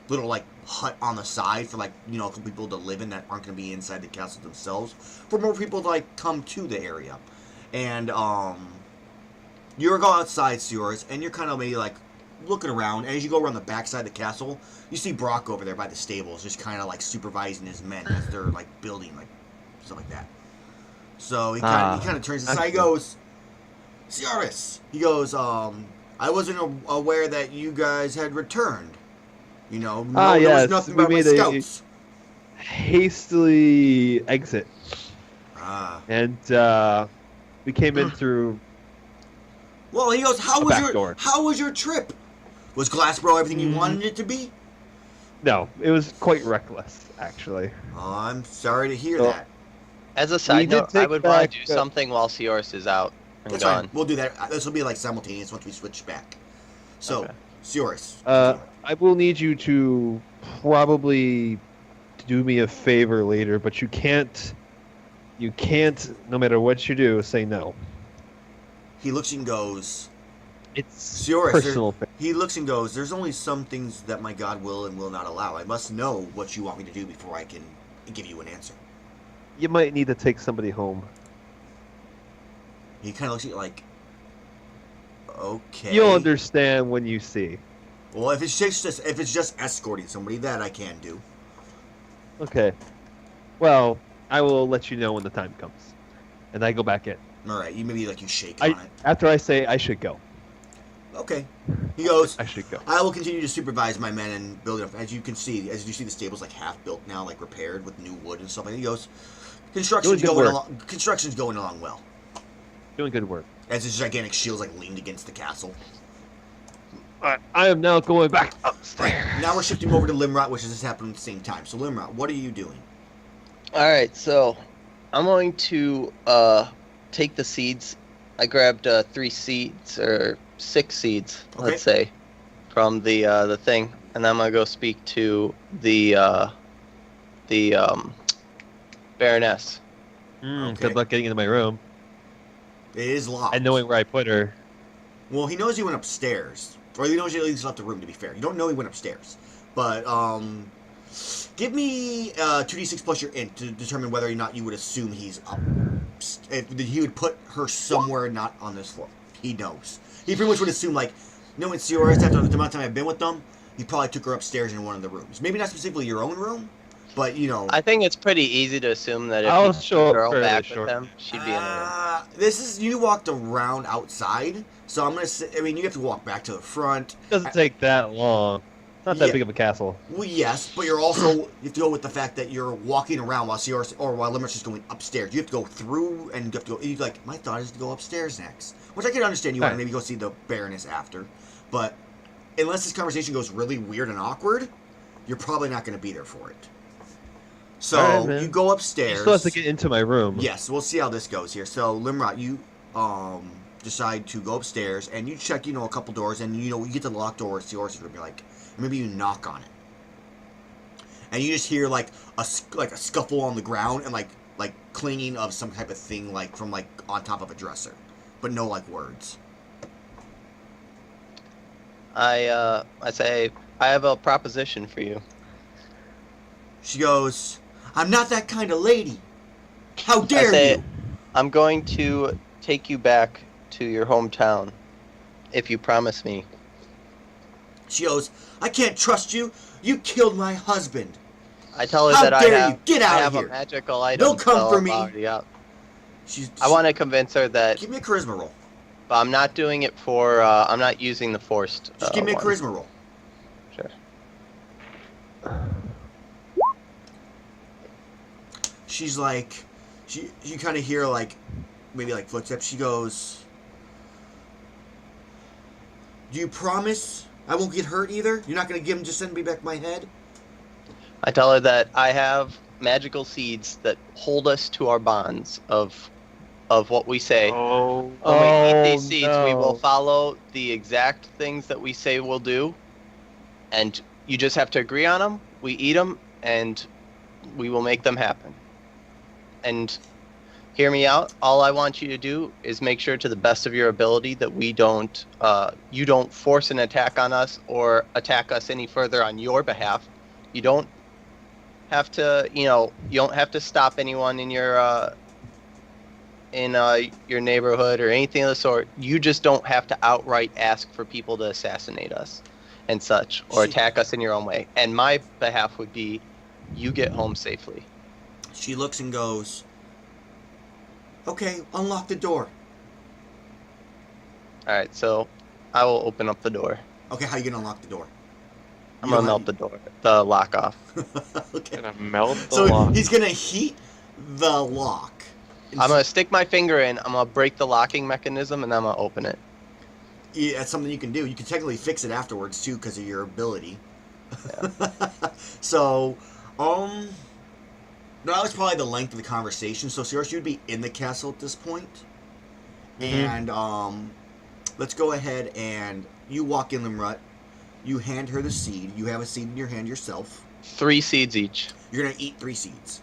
[SPEAKER 1] little like hut on the side for like a couple people to live in that aren't going to be inside the castle themselves, for more people to like come to the area. And you're going outside, Sears, and you're kind of maybe like looking around. And as you go around the backside of the castle, you see Brock over there by the stables, just kind of like supervising his men as they're like building like stuff like that. So he kind of turns aside. He goes, Sears. He goes, I wasn't aware that you guys had returned. There was nothing about my scouts.
[SPEAKER 3] Hastily exit. And we came in through.
[SPEAKER 1] Well, he goes, How was your trip? Was Glassboro everything you wanted it to be?
[SPEAKER 3] No, it was quite reckless, actually.
[SPEAKER 1] Oh, I'm sorry to hear that.
[SPEAKER 2] As a side note, I would want to do something while Seors is out and
[SPEAKER 1] That's
[SPEAKER 2] gone.
[SPEAKER 1] fine. We'll do that. This will be like simultaneous once we switch back. So,
[SPEAKER 2] Okay.
[SPEAKER 1] Seors.
[SPEAKER 3] I will need you to probably do me a favor later, but you can't, no matter what you do, say no.
[SPEAKER 1] He looks and goes,
[SPEAKER 3] It's
[SPEAKER 1] Seors,
[SPEAKER 3] personal.
[SPEAKER 1] he looks and goes, there's only some things that my God will and will not allow. I must know what you want me to do before I can give you an answer.
[SPEAKER 3] You might need to take somebody home.
[SPEAKER 1] He kind of looks at you like, okay.
[SPEAKER 3] You'll understand when you see.
[SPEAKER 1] Well, if it's just escorting somebody, that I can do.
[SPEAKER 3] Okay. Well, I will let you know when the time comes, and I go back in.
[SPEAKER 1] All right, you shake on it.
[SPEAKER 3] After I say I should go.
[SPEAKER 1] Okay. He goes,
[SPEAKER 3] I should go.
[SPEAKER 1] I will continue to supervise my men and build it up. As you see the stable's like half built now, like repaired with new wood and stuff. And he goes, construction's going along well.
[SPEAKER 3] Doing good work.
[SPEAKER 1] As his gigantic shield's like leaned against the castle.
[SPEAKER 3] I am now going back upstairs.
[SPEAKER 1] Right, now we're shifting over to Limrot, which is just happening at the same time. So Limrot, what are you doing?
[SPEAKER 2] Alright, so I'm going to take the seeds. I grabbed 3 seeds, or 6 seeds, let's say, from the thing. And I'm going to go speak to the Baroness.
[SPEAKER 3] Good luck getting into my room.
[SPEAKER 1] It is locked.
[SPEAKER 3] And knowing where I put her.
[SPEAKER 1] Well, he knows you went upstairs. Or he knows you at least left the room, to be fair. You don't know he went upstairs. But, give me 2d6 plus your int to determine whether or not you would assume he's up. If he would put her somewhere not on this floor. He knows. He pretty much would assume, like, knowing Seors, after the amount of time I've been with them, he probably took her upstairs in one of the rooms. Maybe not specifically your own room, but,
[SPEAKER 2] I think it's pretty easy to assume that if
[SPEAKER 3] I'll
[SPEAKER 2] you
[SPEAKER 3] show
[SPEAKER 2] took a girl
[SPEAKER 3] fairly
[SPEAKER 2] back
[SPEAKER 3] short.
[SPEAKER 2] with them, she'd be in the room.
[SPEAKER 1] You walked around outside, so I'm going to say, you have to walk back to the front.
[SPEAKER 3] It doesn't take that long. It's not that big of a castle.
[SPEAKER 1] Well, yes, but you have to go with the fact that you're walking around while Limeric's just going upstairs. You have to go through, and you have to go. You're like, my thought is to go upstairs next, which I can understand. You want to maybe go see the Baroness after, but unless this conversation goes really weird and awkward, you're probably not going to be there for it. So you go upstairs.
[SPEAKER 3] You still have to get into my room.
[SPEAKER 1] Yes, we'll see how this goes here. So Limrot, you decide to go upstairs and you check, a couple doors, and you get to the locked door. It's yours. You're like, maybe you knock on it, and you just hear like a scuffle on the ground and like clinging of some type of thing from on top of a dresser, but no words.
[SPEAKER 2] I say, I have a proposition for you.
[SPEAKER 1] She goes, I'm not that kind of lady. How dare you?
[SPEAKER 2] I'm going to take you back to your hometown if you promise me.
[SPEAKER 1] She goes, I can't trust you. You killed my husband.
[SPEAKER 2] I tell her
[SPEAKER 1] How
[SPEAKER 2] that I
[SPEAKER 1] dare
[SPEAKER 2] have,
[SPEAKER 1] you? Get out
[SPEAKER 2] I
[SPEAKER 1] of
[SPEAKER 2] have
[SPEAKER 1] here.
[SPEAKER 2] a magical item.
[SPEAKER 1] Don't come for me.
[SPEAKER 2] I want to convince her that.
[SPEAKER 1] Give me a charisma roll.
[SPEAKER 2] But I'm not doing it for. I'm not using the forced.
[SPEAKER 1] Just give me a
[SPEAKER 2] one.
[SPEAKER 1] charisma roll.
[SPEAKER 2] Sure.
[SPEAKER 1] She's like, you kind of hear maybe footsteps. She goes, do you promise I won't get hurt either? You're not going to just send me back my head?
[SPEAKER 2] I tell her that I have magical seeds that hold us to our bonds of what we say.
[SPEAKER 4] Oh.
[SPEAKER 2] When we eat these seeds, we will follow the exact things that we say we'll do, and you just have to agree on them, we eat them, and we will make them happen. And hear me out. All I want you to do is make sure, to the best of your ability, that we don't, you don't force an attack on us or attack us any further on your behalf. You don't have to, you don't have to stop anyone in your neighborhood or anything of the sort. You just don't have to outright ask for people to assassinate us and such, or attack us in your own way. And my behalf would be, you get home safely.
[SPEAKER 1] She looks and goes, okay, unlock the door.
[SPEAKER 2] All right, so I will open up the door.
[SPEAKER 1] Okay, how you gonna unlock the door?
[SPEAKER 2] I'm gonna melt the door, the lock off.
[SPEAKER 1] Okay.
[SPEAKER 4] Gonna melt the
[SPEAKER 1] So
[SPEAKER 4] lock.
[SPEAKER 1] he's gonna heat the lock.
[SPEAKER 2] I'm gonna stick my finger in. I'm gonna break the locking mechanism, and I'm gonna open it.
[SPEAKER 1] Yeah, that's something you can do. You can technically fix it afterwards too, because of your ability.
[SPEAKER 2] Yeah.
[SPEAKER 1] So, that was probably the length of the conversation. So, Sirius, you'd be in the castle at this point.
[SPEAKER 3] Mhm.
[SPEAKER 1] And let's go ahead and you walk in, Limrut. You hand her the seed. You have a seed in your hand yourself.
[SPEAKER 2] 3 seeds each.
[SPEAKER 1] You're gonna eat 3 seeds.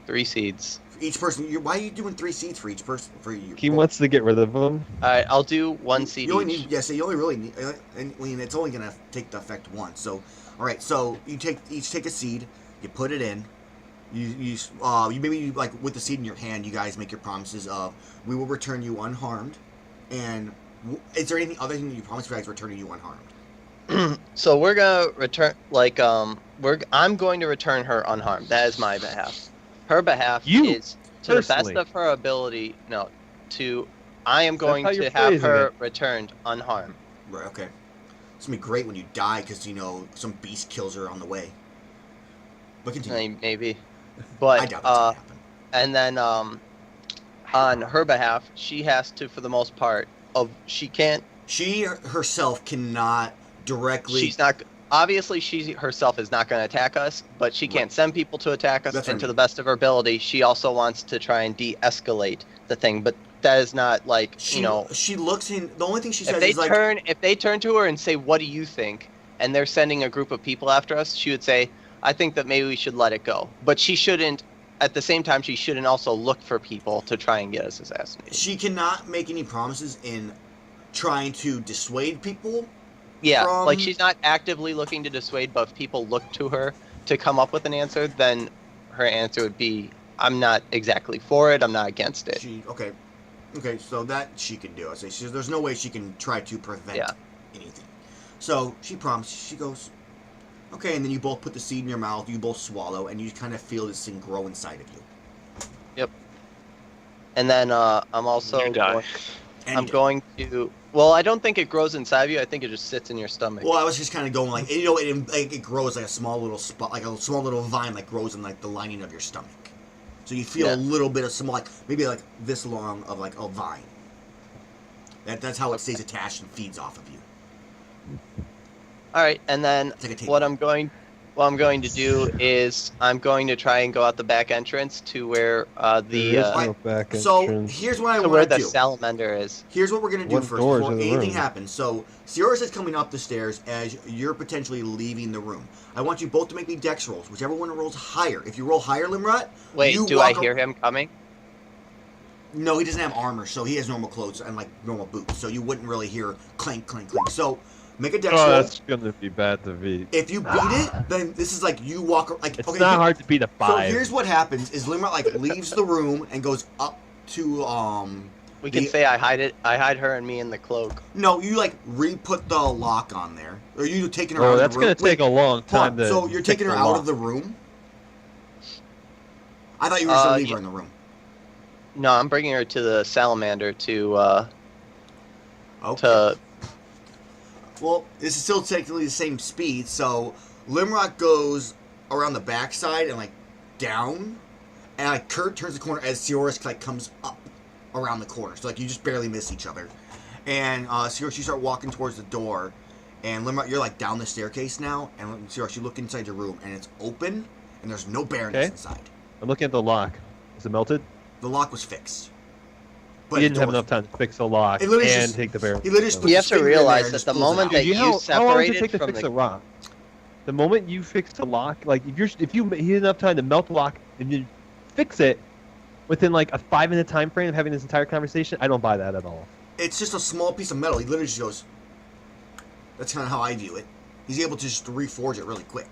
[SPEAKER 2] 3 seeds.
[SPEAKER 1] For each person. Why are you doing 3 seeds for each person? For you.
[SPEAKER 3] He wants to get rid of them.
[SPEAKER 2] All right, I'll do 1 seed
[SPEAKER 1] You only
[SPEAKER 2] each.
[SPEAKER 1] need, yeah, so you only really need, I mean, it's only gonna take the effect once. So, all right, so you each take a seed, you put it in, you maybe like with the seed in your hand, you guys make your promises of we will return you unharmed, and is there any other thing that you promise you guys returning you unharmed?
[SPEAKER 2] So we're gonna return, like, I'm going to return her unharmed. That is my behalf. Her behalf
[SPEAKER 3] You,
[SPEAKER 2] is, to the best
[SPEAKER 3] personally.
[SPEAKER 2] of her ability, I am going
[SPEAKER 3] how
[SPEAKER 2] to
[SPEAKER 3] you're
[SPEAKER 2] have
[SPEAKER 3] phrasing
[SPEAKER 2] her
[SPEAKER 3] it.
[SPEAKER 2] returned unharmed.
[SPEAKER 1] Right, okay. It's gonna be great when you die because some beast kills her on the way. But continue.
[SPEAKER 2] Maybe.
[SPEAKER 1] I
[SPEAKER 2] But,
[SPEAKER 1] doubt that's gonna happen.
[SPEAKER 2] and then, on her behalf, she has to, for the most part, she can't,
[SPEAKER 1] She herself cannot directly.
[SPEAKER 2] she's not, obviously she herself is not going to attack us, but she can't
[SPEAKER 1] Right.
[SPEAKER 2] send people to attack us,
[SPEAKER 1] That's what
[SPEAKER 2] and
[SPEAKER 1] I
[SPEAKER 2] to
[SPEAKER 1] mean.
[SPEAKER 2] the best of her ability, she also wants to try and de-escalate the thing, but that is not, like,
[SPEAKER 1] She looks in. The only thing she says
[SPEAKER 2] if they
[SPEAKER 1] is like,
[SPEAKER 2] turn to her and say, what do you think, and they're sending a group of people after us, she would say, I think that maybe we should let it go. But she shouldn't, at the same time, she shouldn't also look for people to try and get us assassinated.
[SPEAKER 1] she cannot make any promises in trying to dissuade people.
[SPEAKER 2] Yeah,
[SPEAKER 1] from-
[SPEAKER 2] like, she's not actively looking to dissuade, but if people look to her to come up with an answer, then her answer would be, I'm not exactly for it, I'm not against it.
[SPEAKER 1] Okay, so that she can do. I say there's no way she can try to prevent
[SPEAKER 2] Yeah.
[SPEAKER 1] anything. So she promises. She goes, okay, and then you both put the seed in your mouth. You both swallow, and you kind of feel this thing grow inside of you.
[SPEAKER 2] And then I'm also
[SPEAKER 4] You die.
[SPEAKER 2] going to, well, I don't think it grows inside of you, I think it just sits in your stomach.
[SPEAKER 1] Well, I was just kind of going like, it grows like a small little spot, like a small little vine, like grows in like the lining of your stomach. So you feel
[SPEAKER 2] Yeah.
[SPEAKER 1] a little bit of some, like maybe like this long of like a vine. That's how it stays attached and feeds off of you.
[SPEAKER 2] All right, and then
[SPEAKER 1] It's like a tape.
[SPEAKER 2] what I'm going to do is I'm going to try and go out the back entrance to where
[SPEAKER 3] There is
[SPEAKER 1] Right.
[SPEAKER 3] no back
[SPEAKER 1] So
[SPEAKER 3] entrance.
[SPEAKER 1] here's what I
[SPEAKER 2] to where
[SPEAKER 1] want to
[SPEAKER 2] the
[SPEAKER 1] do.
[SPEAKER 2] salamander is.
[SPEAKER 1] Here's what we're gonna do
[SPEAKER 3] What
[SPEAKER 1] first
[SPEAKER 3] doors
[SPEAKER 1] before
[SPEAKER 3] are the
[SPEAKER 1] anything
[SPEAKER 3] room?
[SPEAKER 1] happens. So Sirius is coming up the stairs as you're potentially leaving the room. I want you both to make me dex rolls. Whichever one rolls higher. If you roll higher, Limrut.
[SPEAKER 2] Wait,
[SPEAKER 1] you
[SPEAKER 2] do I
[SPEAKER 1] walk
[SPEAKER 2] hear him coming?
[SPEAKER 1] No, he doesn't have armor, so he has normal clothes and like normal boots. So you wouldn't really hear clank, clank, clank. So make a dex
[SPEAKER 3] Oh,
[SPEAKER 1] roll.
[SPEAKER 3] that's gonna be bad to beat.
[SPEAKER 1] If you beat it, then this is like you walk like.
[SPEAKER 3] It's
[SPEAKER 1] okay,
[SPEAKER 3] not hard to beat a
[SPEAKER 1] So
[SPEAKER 3] 5.
[SPEAKER 1] here's what happens: is Limrut like leaves the room and goes up to
[SPEAKER 2] We can
[SPEAKER 1] The-
[SPEAKER 2] say I hide her and me in the cloak.
[SPEAKER 1] No, you like re-put the lock on there, or you taking her out
[SPEAKER 3] Oh,
[SPEAKER 1] of
[SPEAKER 3] that's
[SPEAKER 1] the room.
[SPEAKER 3] gonna take a long
[SPEAKER 1] Hold
[SPEAKER 3] time
[SPEAKER 1] on,
[SPEAKER 3] to.
[SPEAKER 1] so you're taking her
[SPEAKER 3] fix
[SPEAKER 1] out
[SPEAKER 3] lock.
[SPEAKER 1] of the room? I thought you were just gonna leave
[SPEAKER 2] Yeah.
[SPEAKER 1] her in the room.
[SPEAKER 2] No, I'm bringing her to the salamander
[SPEAKER 1] Okay.
[SPEAKER 2] to
[SPEAKER 1] Well, this is still technically the same speed, so Limrock goes around the backside and like down, and like Kurt turns the corner as Sioris like comes up around the corner. So like you just barely miss each other, and Sioris, you start walking towards the door, and Limrock, you're like down the staircase now, and Sioris, you look inside your room, and it's open, and there's no barrenness
[SPEAKER 3] Okay.
[SPEAKER 1] inside.
[SPEAKER 3] I'm looking at the lock. Is it melted?
[SPEAKER 1] The lock was fixed.
[SPEAKER 3] He
[SPEAKER 1] the
[SPEAKER 3] didn't
[SPEAKER 1] door
[SPEAKER 3] have
[SPEAKER 1] was-
[SPEAKER 3] enough time to fix the lock
[SPEAKER 1] It
[SPEAKER 3] and
[SPEAKER 1] literally just-
[SPEAKER 3] take the barrel.
[SPEAKER 1] he literally just
[SPEAKER 2] You have
[SPEAKER 1] his
[SPEAKER 2] to
[SPEAKER 1] finger in there
[SPEAKER 2] realize
[SPEAKER 1] and
[SPEAKER 2] that
[SPEAKER 1] just
[SPEAKER 2] the
[SPEAKER 1] pulls it
[SPEAKER 2] moment
[SPEAKER 1] out.
[SPEAKER 2] that
[SPEAKER 3] Dude,
[SPEAKER 2] you
[SPEAKER 3] how long does it
[SPEAKER 2] separated
[SPEAKER 3] take to
[SPEAKER 2] from
[SPEAKER 3] fix
[SPEAKER 2] the-
[SPEAKER 3] a rock? The moment you fix the lock, like if you had enough time to melt the lock and you fix it within like a 5-minute time frame of having this entire conversation, I don't buy that at all.
[SPEAKER 1] It's just a small piece of metal. He literally just goes. That's kind of how I view it. He's able to just reforge it really quick.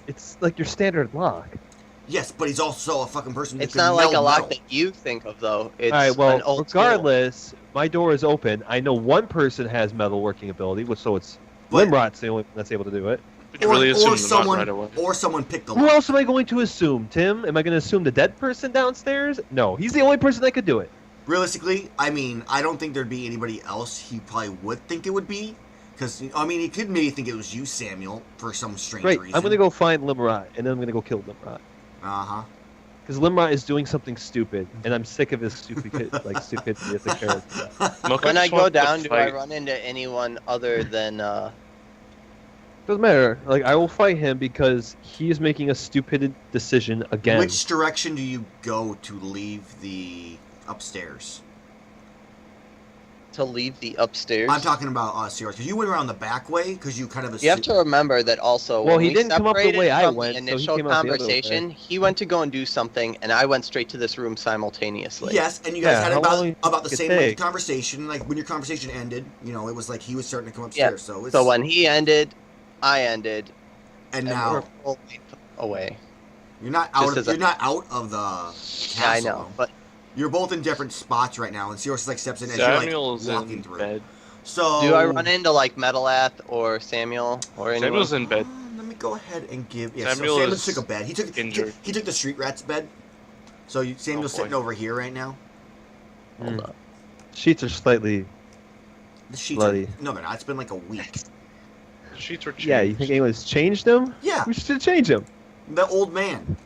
[SPEAKER 3] It's like your standard lock.
[SPEAKER 1] Yes, but he's also a fucking person who
[SPEAKER 2] It's
[SPEAKER 1] can
[SPEAKER 2] not like a
[SPEAKER 1] meld
[SPEAKER 2] lock
[SPEAKER 1] metal.
[SPEAKER 2] that you think of, though. It's
[SPEAKER 3] All right, well,
[SPEAKER 2] an old school.
[SPEAKER 3] regardless, my door is open. I know one person has metal working ability, so it's
[SPEAKER 1] But-
[SPEAKER 3] Limrot's the only one that's able to do it.
[SPEAKER 4] But you really assume them
[SPEAKER 1] someone,
[SPEAKER 4] right away.
[SPEAKER 1] or someone picked the
[SPEAKER 3] Who
[SPEAKER 1] lock.
[SPEAKER 3] else am I going to assume, Tim? Am I going to assume the dead person downstairs? No, he's the only person that could do it.
[SPEAKER 1] Realistically, I mean, I don't think there'd be anybody else he probably would think it would be. Because, I mean, he could maybe think it was you, Samuel, for some strange
[SPEAKER 3] Great,
[SPEAKER 1] reason.
[SPEAKER 3] I'm going to go find Limrot, and then I'm going to go kill Limrot.
[SPEAKER 1] Uh-huh.
[SPEAKER 3] Because Limrot is doing something stupid, and I'm sick of his stupidity as a character.
[SPEAKER 4] Moko
[SPEAKER 2] When I
[SPEAKER 4] just
[SPEAKER 2] go
[SPEAKER 4] wants to
[SPEAKER 2] down, do I
[SPEAKER 4] fight.
[SPEAKER 2] run into anyone other than
[SPEAKER 3] Doesn't matter. Like, I will fight him because he is making a stupid decision again.
[SPEAKER 1] Which direction do you go to leave the upstairs?
[SPEAKER 2] to leave the upstairs?
[SPEAKER 1] I'm talking about Sierra, because you went around the back way, because you kind of
[SPEAKER 2] You have to remember that also.
[SPEAKER 3] Well,
[SPEAKER 2] when
[SPEAKER 3] he
[SPEAKER 2] we
[SPEAKER 3] didn't come up the
[SPEAKER 2] separated
[SPEAKER 3] way I
[SPEAKER 2] from
[SPEAKER 3] went,
[SPEAKER 2] The
[SPEAKER 3] so he
[SPEAKER 2] initial
[SPEAKER 3] came out the other way.
[SPEAKER 2] conversation. He went to go and do something, and I went straight to this room simultaneously.
[SPEAKER 1] Yes, and you guys
[SPEAKER 3] Yeah,
[SPEAKER 1] had
[SPEAKER 3] how long
[SPEAKER 1] about the
[SPEAKER 3] did it
[SPEAKER 1] same length
[SPEAKER 3] take?
[SPEAKER 1] of conversation. Like, when your conversation ended, you know, it was like he was starting to come upstairs. So it's,
[SPEAKER 2] when he ended, I ended,
[SPEAKER 1] and
[SPEAKER 2] and
[SPEAKER 1] now
[SPEAKER 2] we're full length away.
[SPEAKER 1] you're not out.
[SPEAKER 2] Just
[SPEAKER 1] Of,
[SPEAKER 2] as
[SPEAKER 1] you're not out of the castle.
[SPEAKER 2] Yeah, I know, but
[SPEAKER 1] You're both in different spots right now, and Sirius like steps in as
[SPEAKER 4] Samuel's
[SPEAKER 1] you're like walking
[SPEAKER 4] in
[SPEAKER 1] through.
[SPEAKER 4] bed.
[SPEAKER 1] So
[SPEAKER 2] do I run into like Metalath or Samuel or anyone?
[SPEAKER 4] Samuel's in bed.
[SPEAKER 1] Let me go ahead and give. Yeah,
[SPEAKER 4] Samuel
[SPEAKER 1] so Samuel
[SPEAKER 4] is
[SPEAKER 1] took a bed.
[SPEAKER 4] injured.
[SPEAKER 1] He took the street rat's bed. So Samuel's
[SPEAKER 4] boy.
[SPEAKER 1] sitting over here right now.
[SPEAKER 2] Hold up.
[SPEAKER 3] Sheets are slightly.
[SPEAKER 1] The sheets.
[SPEAKER 3] Bloody.
[SPEAKER 1] No, they're not. It's been like a week.
[SPEAKER 4] Sheets were changed.
[SPEAKER 3] Yeah, you think anyone's changed them?
[SPEAKER 1] Yeah,
[SPEAKER 3] We should change them.
[SPEAKER 1] the old man.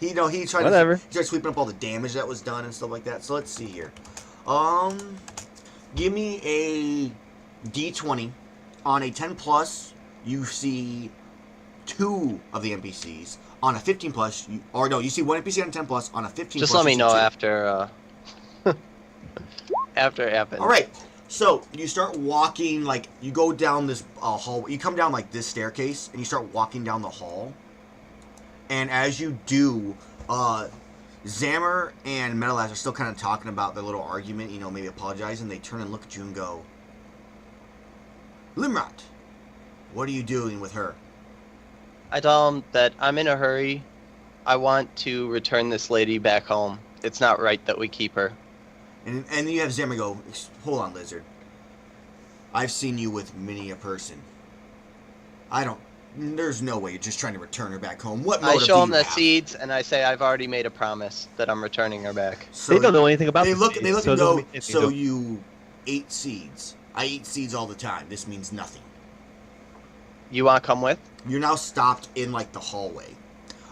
[SPEAKER 1] He tried
[SPEAKER 3] Whatever.
[SPEAKER 1] he started sweeping up all the damage that was done and stuff like that. So let's see here. Give me a D20. On a 10 plus, you see 2 of the NPCs. On a 15 plus, you see 1 NPC on a 10 plus. On a 15
[SPEAKER 2] Just
[SPEAKER 1] plus,
[SPEAKER 2] let me
[SPEAKER 1] you see
[SPEAKER 2] know
[SPEAKER 1] 2.
[SPEAKER 2] after after it happens.
[SPEAKER 1] All right. So you start walking, like you go down this hall. You come down like this staircase, and you start walking down the hall. And as you do, Zammer and Metalaz are still kind of talking about their little argument. You know, maybe apologizing. They turn and look at you and go, "Limrot, what are you doing with her?"
[SPEAKER 2] I tell him that I'm in a hurry. I want to return this lady back home. It's not right that we keep her.
[SPEAKER 1] And then you have Zammer go, "Hold on, Lizard. I've seen you with many a person. There's no way you're just trying to return her back home. What
[SPEAKER 2] I
[SPEAKER 1] motive
[SPEAKER 2] show
[SPEAKER 1] do
[SPEAKER 2] him
[SPEAKER 1] you
[SPEAKER 2] the
[SPEAKER 1] have?"
[SPEAKER 2] seeds, and I say I've already made a promise that I'm returning her back.
[SPEAKER 1] So
[SPEAKER 3] They don't know anything about
[SPEAKER 1] They
[SPEAKER 3] the
[SPEAKER 1] look.
[SPEAKER 3] seeds,
[SPEAKER 1] They look
[SPEAKER 3] so
[SPEAKER 1] and
[SPEAKER 3] it doesn't
[SPEAKER 1] go.
[SPEAKER 3] mean anything
[SPEAKER 1] So
[SPEAKER 3] to them.
[SPEAKER 1] you ate seeds. I eat seeds all the time. This means nothing.
[SPEAKER 2] You want to come with?
[SPEAKER 1] You're now stopped in like the hallway.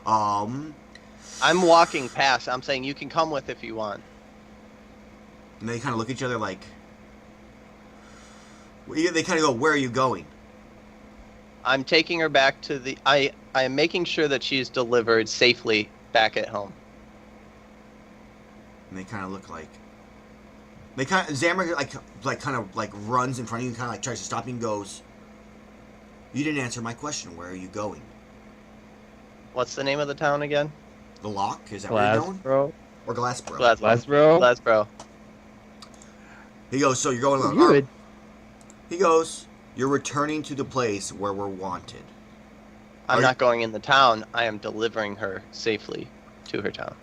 [SPEAKER 2] I'm walking past. I'm saying you can come with if you want.
[SPEAKER 1] And they kind of look at each other like. They kind of go, "Where are you going?"
[SPEAKER 2] I'm taking her back to the. I am making sure that she's delivered safely back at home.
[SPEAKER 1] And they kind of look like. Zammer kind of runs in front of you, and kind of like tries to stop you and goes, "You didn't answer my question. Where are you going?"
[SPEAKER 2] What's the name of the town again?
[SPEAKER 1] The Lock? Is that where you're going?
[SPEAKER 3] Glassbro.
[SPEAKER 1] Or Glassboro?
[SPEAKER 2] Glasgow. Glasgow.
[SPEAKER 1] He goes, "So you're going alone."
[SPEAKER 3] You would.
[SPEAKER 1] He goes, "You're returning to the place where we're wanted."
[SPEAKER 2] I'm
[SPEAKER 1] Are
[SPEAKER 2] not going in the town. I am delivering her safely to her town.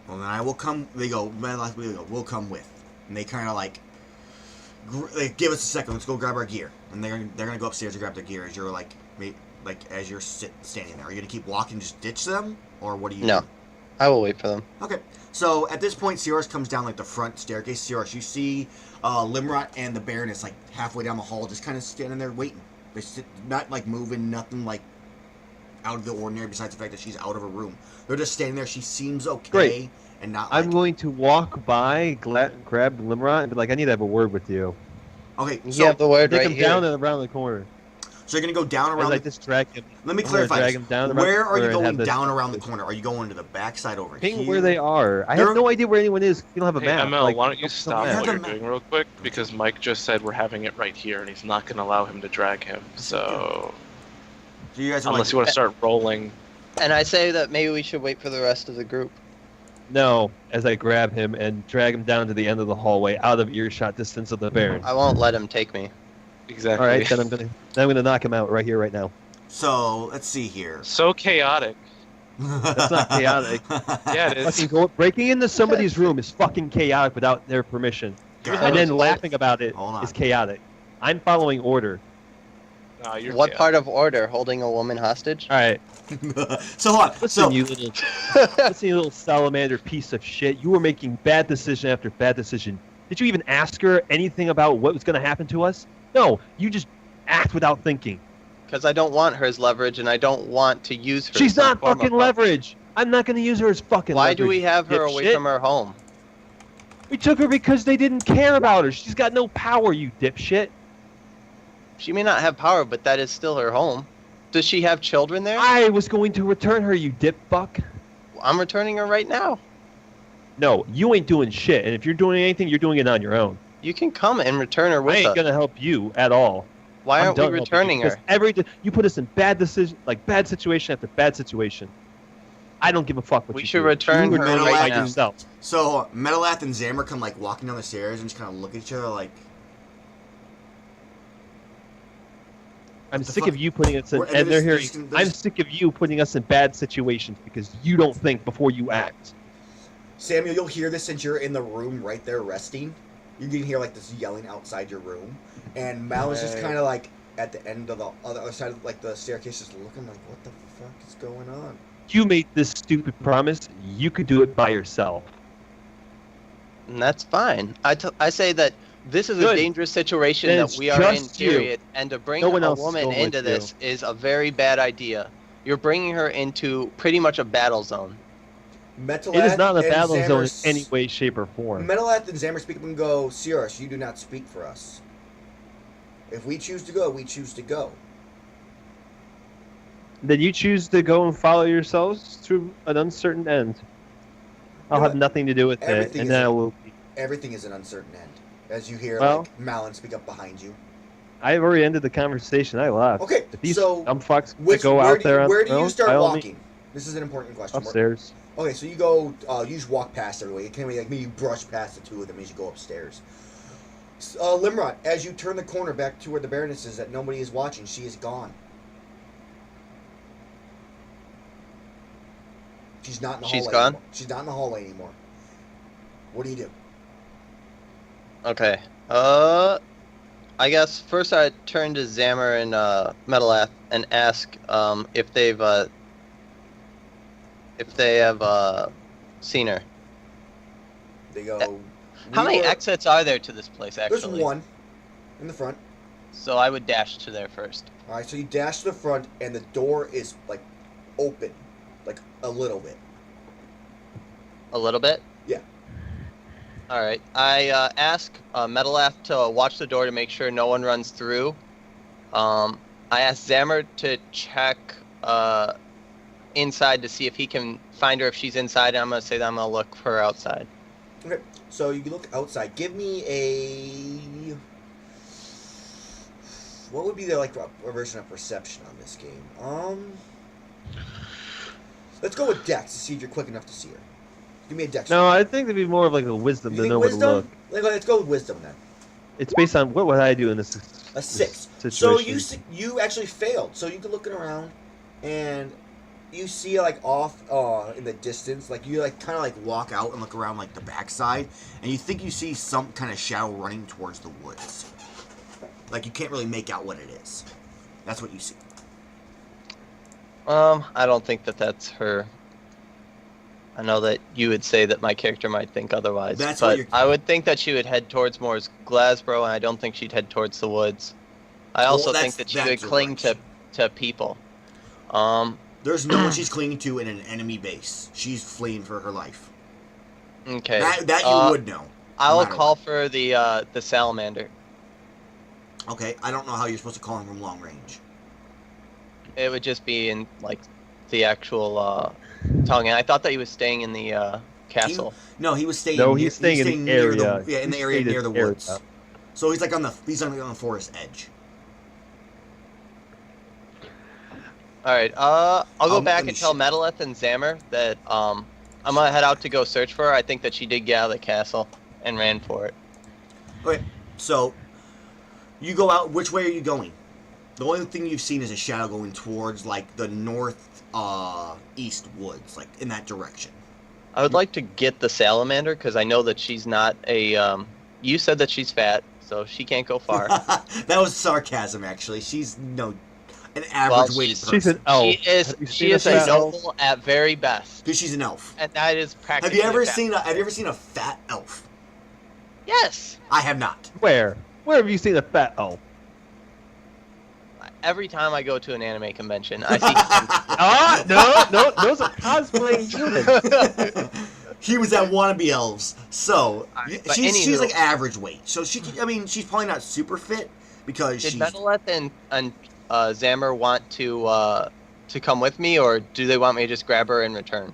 [SPEAKER 1] Well, then I will come. They go, "We'll come with." And they kind of like, they give us a second. Let's go grab our gear. And they're gonna go upstairs to grab their gear as you're as you're standing there. Are you gonna keep walking, just ditch them, or what do you?
[SPEAKER 2] No.
[SPEAKER 1] do?
[SPEAKER 2] I will wait for them.
[SPEAKER 1] Okay. So at this point, Sirius comes down like the front staircase. Sirius, you see Limrot and the Baroness like halfway down the hall, just kind of standing there waiting. They're not like moving, nothing like out of the ordinary. Besides the fact that she's out of her room, they're just standing there. She seems okay
[SPEAKER 3] Great.
[SPEAKER 1] and not.
[SPEAKER 3] I'm
[SPEAKER 1] Like,
[SPEAKER 3] going to walk by, grab Limrot, and be like, "I need to have a word with you."
[SPEAKER 1] okay.
[SPEAKER 2] You
[SPEAKER 1] So
[SPEAKER 2] have the word
[SPEAKER 3] Take
[SPEAKER 2] right
[SPEAKER 3] him
[SPEAKER 2] here.
[SPEAKER 3] down and around the corner.
[SPEAKER 1] So you're gonna go down
[SPEAKER 3] As
[SPEAKER 1] around.
[SPEAKER 3] I just drag him.
[SPEAKER 1] Let me
[SPEAKER 3] I'm gonna
[SPEAKER 1] clarify.
[SPEAKER 3] drag
[SPEAKER 1] This.
[SPEAKER 3] him down around
[SPEAKER 1] Where
[SPEAKER 3] the
[SPEAKER 1] are you
[SPEAKER 3] corner and have
[SPEAKER 1] going
[SPEAKER 3] this
[SPEAKER 1] down around the
[SPEAKER 3] conversation.
[SPEAKER 1] corner? Are you going to the backside over
[SPEAKER 3] Ping
[SPEAKER 1] here?
[SPEAKER 3] where they are. I
[SPEAKER 1] They're-
[SPEAKER 3] have no idea where anyone is. You don't have a
[SPEAKER 4] Hey,
[SPEAKER 3] map.
[SPEAKER 4] ML,
[SPEAKER 3] Like,
[SPEAKER 4] why don't you
[SPEAKER 3] no
[SPEAKER 4] stop
[SPEAKER 1] map.
[SPEAKER 4] what
[SPEAKER 1] Yeah,
[SPEAKER 4] you're
[SPEAKER 1] the
[SPEAKER 4] doing real quick? Because Mike just said we're having it right here, and he's not going to allow him to drag him. So,
[SPEAKER 1] So you guys are
[SPEAKER 4] unless you want to start rolling.
[SPEAKER 2] And I say that maybe we should wait for the rest of the group.
[SPEAKER 3] No, as I grab him and drag him down to the end of the hallway, out of earshot distance of the Baron.
[SPEAKER 2] I won't let him take me.
[SPEAKER 4] Exactly.
[SPEAKER 3] All right, then I'm gonna knock him out right here, right now.
[SPEAKER 1] So let's see here.
[SPEAKER 4] So chaotic.
[SPEAKER 3] That's not chaotic.
[SPEAKER 4] Yeah, it is.
[SPEAKER 3] Breaking into somebody's room is fucking chaotic without their permission,
[SPEAKER 1] God.
[SPEAKER 3] and then
[SPEAKER 2] Hold-
[SPEAKER 3] laughing about it
[SPEAKER 1] Hold on.
[SPEAKER 3] is chaotic. I'm following order.
[SPEAKER 4] Nah, you're
[SPEAKER 2] What
[SPEAKER 4] chaotic.
[SPEAKER 2] part of order? Holding a woman hostage?
[SPEAKER 3] All right,
[SPEAKER 1] So hold on.
[SPEAKER 3] listen,
[SPEAKER 1] So
[SPEAKER 3] you little salamander piece of shit. You were making bad decision after bad decision. Did you even ask her anything about what was going to happen to us? No, you just act without thinking.
[SPEAKER 2] Because I don't want her as leverage, and I don't want to use her.
[SPEAKER 3] She's
[SPEAKER 2] as some
[SPEAKER 3] not
[SPEAKER 2] form of
[SPEAKER 3] fucking
[SPEAKER 2] help.
[SPEAKER 3] leverage. I'm not going to use her as fucking
[SPEAKER 2] Why
[SPEAKER 3] leverage.
[SPEAKER 2] do we have her away
[SPEAKER 3] dipshit.
[SPEAKER 2] from her home?
[SPEAKER 3] We took her because they didn't care about her. She's got no power, you dipshit.
[SPEAKER 2] She may not have power, but that is still her home. Does she have children there?
[SPEAKER 3] I was going to return her, you dip fuck.
[SPEAKER 2] I'm returning her right now.
[SPEAKER 3] No, you ain't doing shit. And if you're doing anything, you're doing it on your own.
[SPEAKER 2] You can come and return her
[SPEAKER 3] I
[SPEAKER 2] with
[SPEAKER 3] ain't
[SPEAKER 2] us.
[SPEAKER 3] gonna help you at all.
[SPEAKER 2] Why
[SPEAKER 3] I'm
[SPEAKER 2] aren't we
[SPEAKER 3] done helping you
[SPEAKER 2] returning
[SPEAKER 3] because
[SPEAKER 2] her?
[SPEAKER 3] you put us in bad decision, like bad situation after bad situation. I don't give a fuck what
[SPEAKER 2] We
[SPEAKER 3] you
[SPEAKER 2] should
[SPEAKER 3] do.
[SPEAKER 2] return
[SPEAKER 3] You
[SPEAKER 1] her
[SPEAKER 3] return
[SPEAKER 1] right
[SPEAKER 3] by
[SPEAKER 1] now.
[SPEAKER 3] yourself.
[SPEAKER 1] So Metalath and Zammer come like walking down the stairs and just kind of look at each other like.
[SPEAKER 3] I'm
[SPEAKER 1] What the
[SPEAKER 3] sick
[SPEAKER 1] fuck?
[SPEAKER 3] of you putting us in,
[SPEAKER 1] We're-
[SPEAKER 3] and they're
[SPEAKER 1] there's-
[SPEAKER 3] hearing.
[SPEAKER 1] there's-
[SPEAKER 3] I'm sick of you putting us in bad situations because you don't think before you act.
[SPEAKER 1] Samuel, you'll hear this since you're in the room right there resting. You can hear like this yelling outside your room, and Mal is just
[SPEAKER 4] Hey.
[SPEAKER 1] kind of like at the end of the other side of like the staircase, just looking like, what the fuck is going on?
[SPEAKER 3] You made this stupid promise. You could do it by yourself.
[SPEAKER 2] And that's fine. I say that this is a
[SPEAKER 3] Good.
[SPEAKER 2] dangerous situation
[SPEAKER 3] Then
[SPEAKER 2] that
[SPEAKER 3] it's
[SPEAKER 2] we are in,
[SPEAKER 3] just you.
[SPEAKER 2] period. And to bring
[SPEAKER 3] No one
[SPEAKER 2] a
[SPEAKER 3] else is
[SPEAKER 2] woman
[SPEAKER 3] going
[SPEAKER 2] into
[SPEAKER 3] with
[SPEAKER 2] this is a very bad idea. You're bringing her into pretty much a battle zone.
[SPEAKER 1] Metalath
[SPEAKER 3] It is not a
[SPEAKER 1] and
[SPEAKER 3] battle zone in
[SPEAKER 1] Zammer
[SPEAKER 3] any way, shape, or form.
[SPEAKER 1] Metalath and Zammer speak up and go, Sirius, you do not speak for us. If we choose to go, we choose to go.
[SPEAKER 3] Then you choose to go and follow yourselves through an uncertain end. I'll
[SPEAKER 1] You know
[SPEAKER 3] have
[SPEAKER 1] what?
[SPEAKER 3] nothing to do with it,
[SPEAKER 1] Everything
[SPEAKER 3] and
[SPEAKER 1] is
[SPEAKER 3] then
[SPEAKER 1] a-
[SPEAKER 3] I will.
[SPEAKER 1] Everything is an uncertain end. As you hear
[SPEAKER 3] Well-
[SPEAKER 1] like Malin speak up behind you.
[SPEAKER 3] I've already ended the conversation. I left.
[SPEAKER 1] Okay,
[SPEAKER 3] If these
[SPEAKER 1] so
[SPEAKER 3] fucks
[SPEAKER 1] which,
[SPEAKER 3] go
[SPEAKER 1] where
[SPEAKER 3] out
[SPEAKER 1] do
[SPEAKER 3] there
[SPEAKER 1] you,
[SPEAKER 3] on
[SPEAKER 1] where
[SPEAKER 3] their
[SPEAKER 1] do you
[SPEAKER 3] own,
[SPEAKER 1] start
[SPEAKER 3] by all means,
[SPEAKER 1] walking? This is an important question.
[SPEAKER 3] upstairs.
[SPEAKER 1] Okay, so you go, you just walk past everybody. It can't be like maybe you brush past the two of them as you go upstairs. Limrod, as you turn the corner back to where the Baroness is, that nobody is watching, she is gone. She's not in the
[SPEAKER 2] She's
[SPEAKER 1] hallway
[SPEAKER 2] gone?
[SPEAKER 1] anymore. She's not in the hallway anymore. What do you do?
[SPEAKER 2] Okay. I guess first I'd turn to Zammer and Metalath and ask if they have seen her.
[SPEAKER 1] They go.
[SPEAKER 2] How
[SPEAKER 1] "We
[SPEAKER 2] many
[SPEAKER 1] were-"
[SPEAKER 2] exits are there to this place,
[SPEAKER 1] There's
[SPEAKER 2] actually?
[SPEAKER 1] one in the front.
[SPEAKER 2] So I would dash to there first.
[SPEAKER 1] All right, so you dash to the front, and the door is like open, like a little bit.
[SPEAKER 2] A little bit?
[SPEAKER 1] Yeah.
[SPEAKER 2] All right. I ask Metalath to watch the door to make sure no one runs through. I ask Zammer to check inside to see if he can find her if she's inside, and I'm going to say that I'm going to look for her outside.
[SPEAKER 1] Okay, so you can look outside. Give me a. What would be the like a version of perception on this game? Let's go with Dex to see if you're quick enough to see her. Give me a Dex.
[SPEAKER 3] No, I think it'd be more of like a wisdom
[SPEAKER 1] you
[SPEAKER 3] to
[SPEAKER 1] think
[SPEAKER 3] know where to
[SPEAKER 1] wisdom?
[SPEAKER 3] look.
[SPEAKER 1] Let's go with wisdom then.
[SPEAKER 3] It's based on what would I do in this
[SPEAKER 1] A 6.
[SPEAKER 3] situation.
[SPEAKER 1] So you actually failed. So you can looking around, and you see like off in the distance, like you like kind of like walk out and look around like the backside, and you think you see some kind of shadow running towards the woods. Like you can't really make out what it is. That's what you see.
[SPEAKER 2] I don't think that that's her. I know that you would say that my character might think otherwise,
[SPEAKER 1] That's what
[SPEAKER 2] but
[SPEAKER 1] you're-
[SPEAKER 2] I would think that she would head towards more Glasbro, and I don't think she'd head towards the woods. I
[SPEAKER 1] Well,
[SPEAKER 2] also
[SPEAKER 1] that's
[SPEAKER 2] think that she
[SPEAKER 1] that
[SPEAKER 2] would cling
[SPEAKER 1] direction.
[SPEAKER 2] to people.
[SPEAKER 1] There's no one she's clinging to in an enemy base. She's fleeing for her life.
[SPEAKER 2] Okay.
[SPEAKER 1] That you would know.
[SPEAKER 2] I will
[SPEAKER 1] matter
[SPEAKER 2] call
[SPEAKER 1] what.
[SPEAKER 2] for the salamander.
[SPEAKER 1] Okay, I don't know how you're supposed to call him from long range.
[SPEAKER 2] It would just be in like the actual tongue. And I thought that he was staying in the castle.
[SPEAKER 1] No, he was staying.
[SPEAKER 3] No,
[SPEAKER 1] near,
[SPEAKER 3] he's staying in the
[SPEAKER 1] near
[SPEAKER 3] area.
[SPEAKER 1] the in the
[SPEAKER 3] He
[SPEAKER 1] area
[SPEAKER 3] stayed in
[SPEAKER 1] near the
[SPEAKER 3] the area.
[SPEAKER 1] woods. So he's like on the forest edge.
[SPEAKER 2] All right. I'll go
[SPEAKER 1] Let
[SPEAKER 2] back
[SPEAKER 1] me
[SPEAKER 2] and tell
[SPEAKER 1] see.
[SPEAKER 2] Metalith and Zammer that I'm gonna head out to go search for her. I think that she did get out of the castle and ran for it.
[SPEAKER 1] Okay, so you go out. Which way are you going? The only thing you've seen is a shadow going towards like the north east woods, like in that direction.
[SPEAKER 2] I would like to get the salamander because I know that she's not a. You said that she's fat, so she can't go far.
[SPEAKER 1] That was sarcasm, actually. She's an average weighted person.
[SPEAKER 3] She's an elf.
[SPEAKER 2] She is.
[SPEAKER 3] Have you
[SPEAKER 2] She
[SPEAKER 3] seen
[SPEAKER 2] is
[SPEAKER 3] a
[SPEAKER 2] a
[SPEAKER 3] fat elf?
[SPEAKER 2] noble at very best,
[SPEAKER 1] Dude, she's an elf.
[SPEAKER 2] and that is practically.
[SPEAKER 1] Have you ever
[SPEAKER 2] a fat-
[SPEAKER 1] seen a fat elf?
[SPEAKER 2] Yes.
[SPEAKER 1] I have not.
[SPEAKER 3] Where? Where have you seen a fat elf?
[SPEAKER 2] Every time I go to an anime convention, I see.
[SPEAKER 3] Ah, no, those are cosplaying humans.
[SPEAKER 1] He was at wannabe elves, so
[SPEAKER 2] But
[SPEAKER 1] she's
[SPEAKER 2] anywho-
[SPEAKER 1] like average weight. So I mean, she's probably not super fit because
[SPEAKER 2] Did
[SPEAKER 1] she's.
[SPEAKER 2] Metalith and Zammer want to come with me, or do they want me to just grab her and return?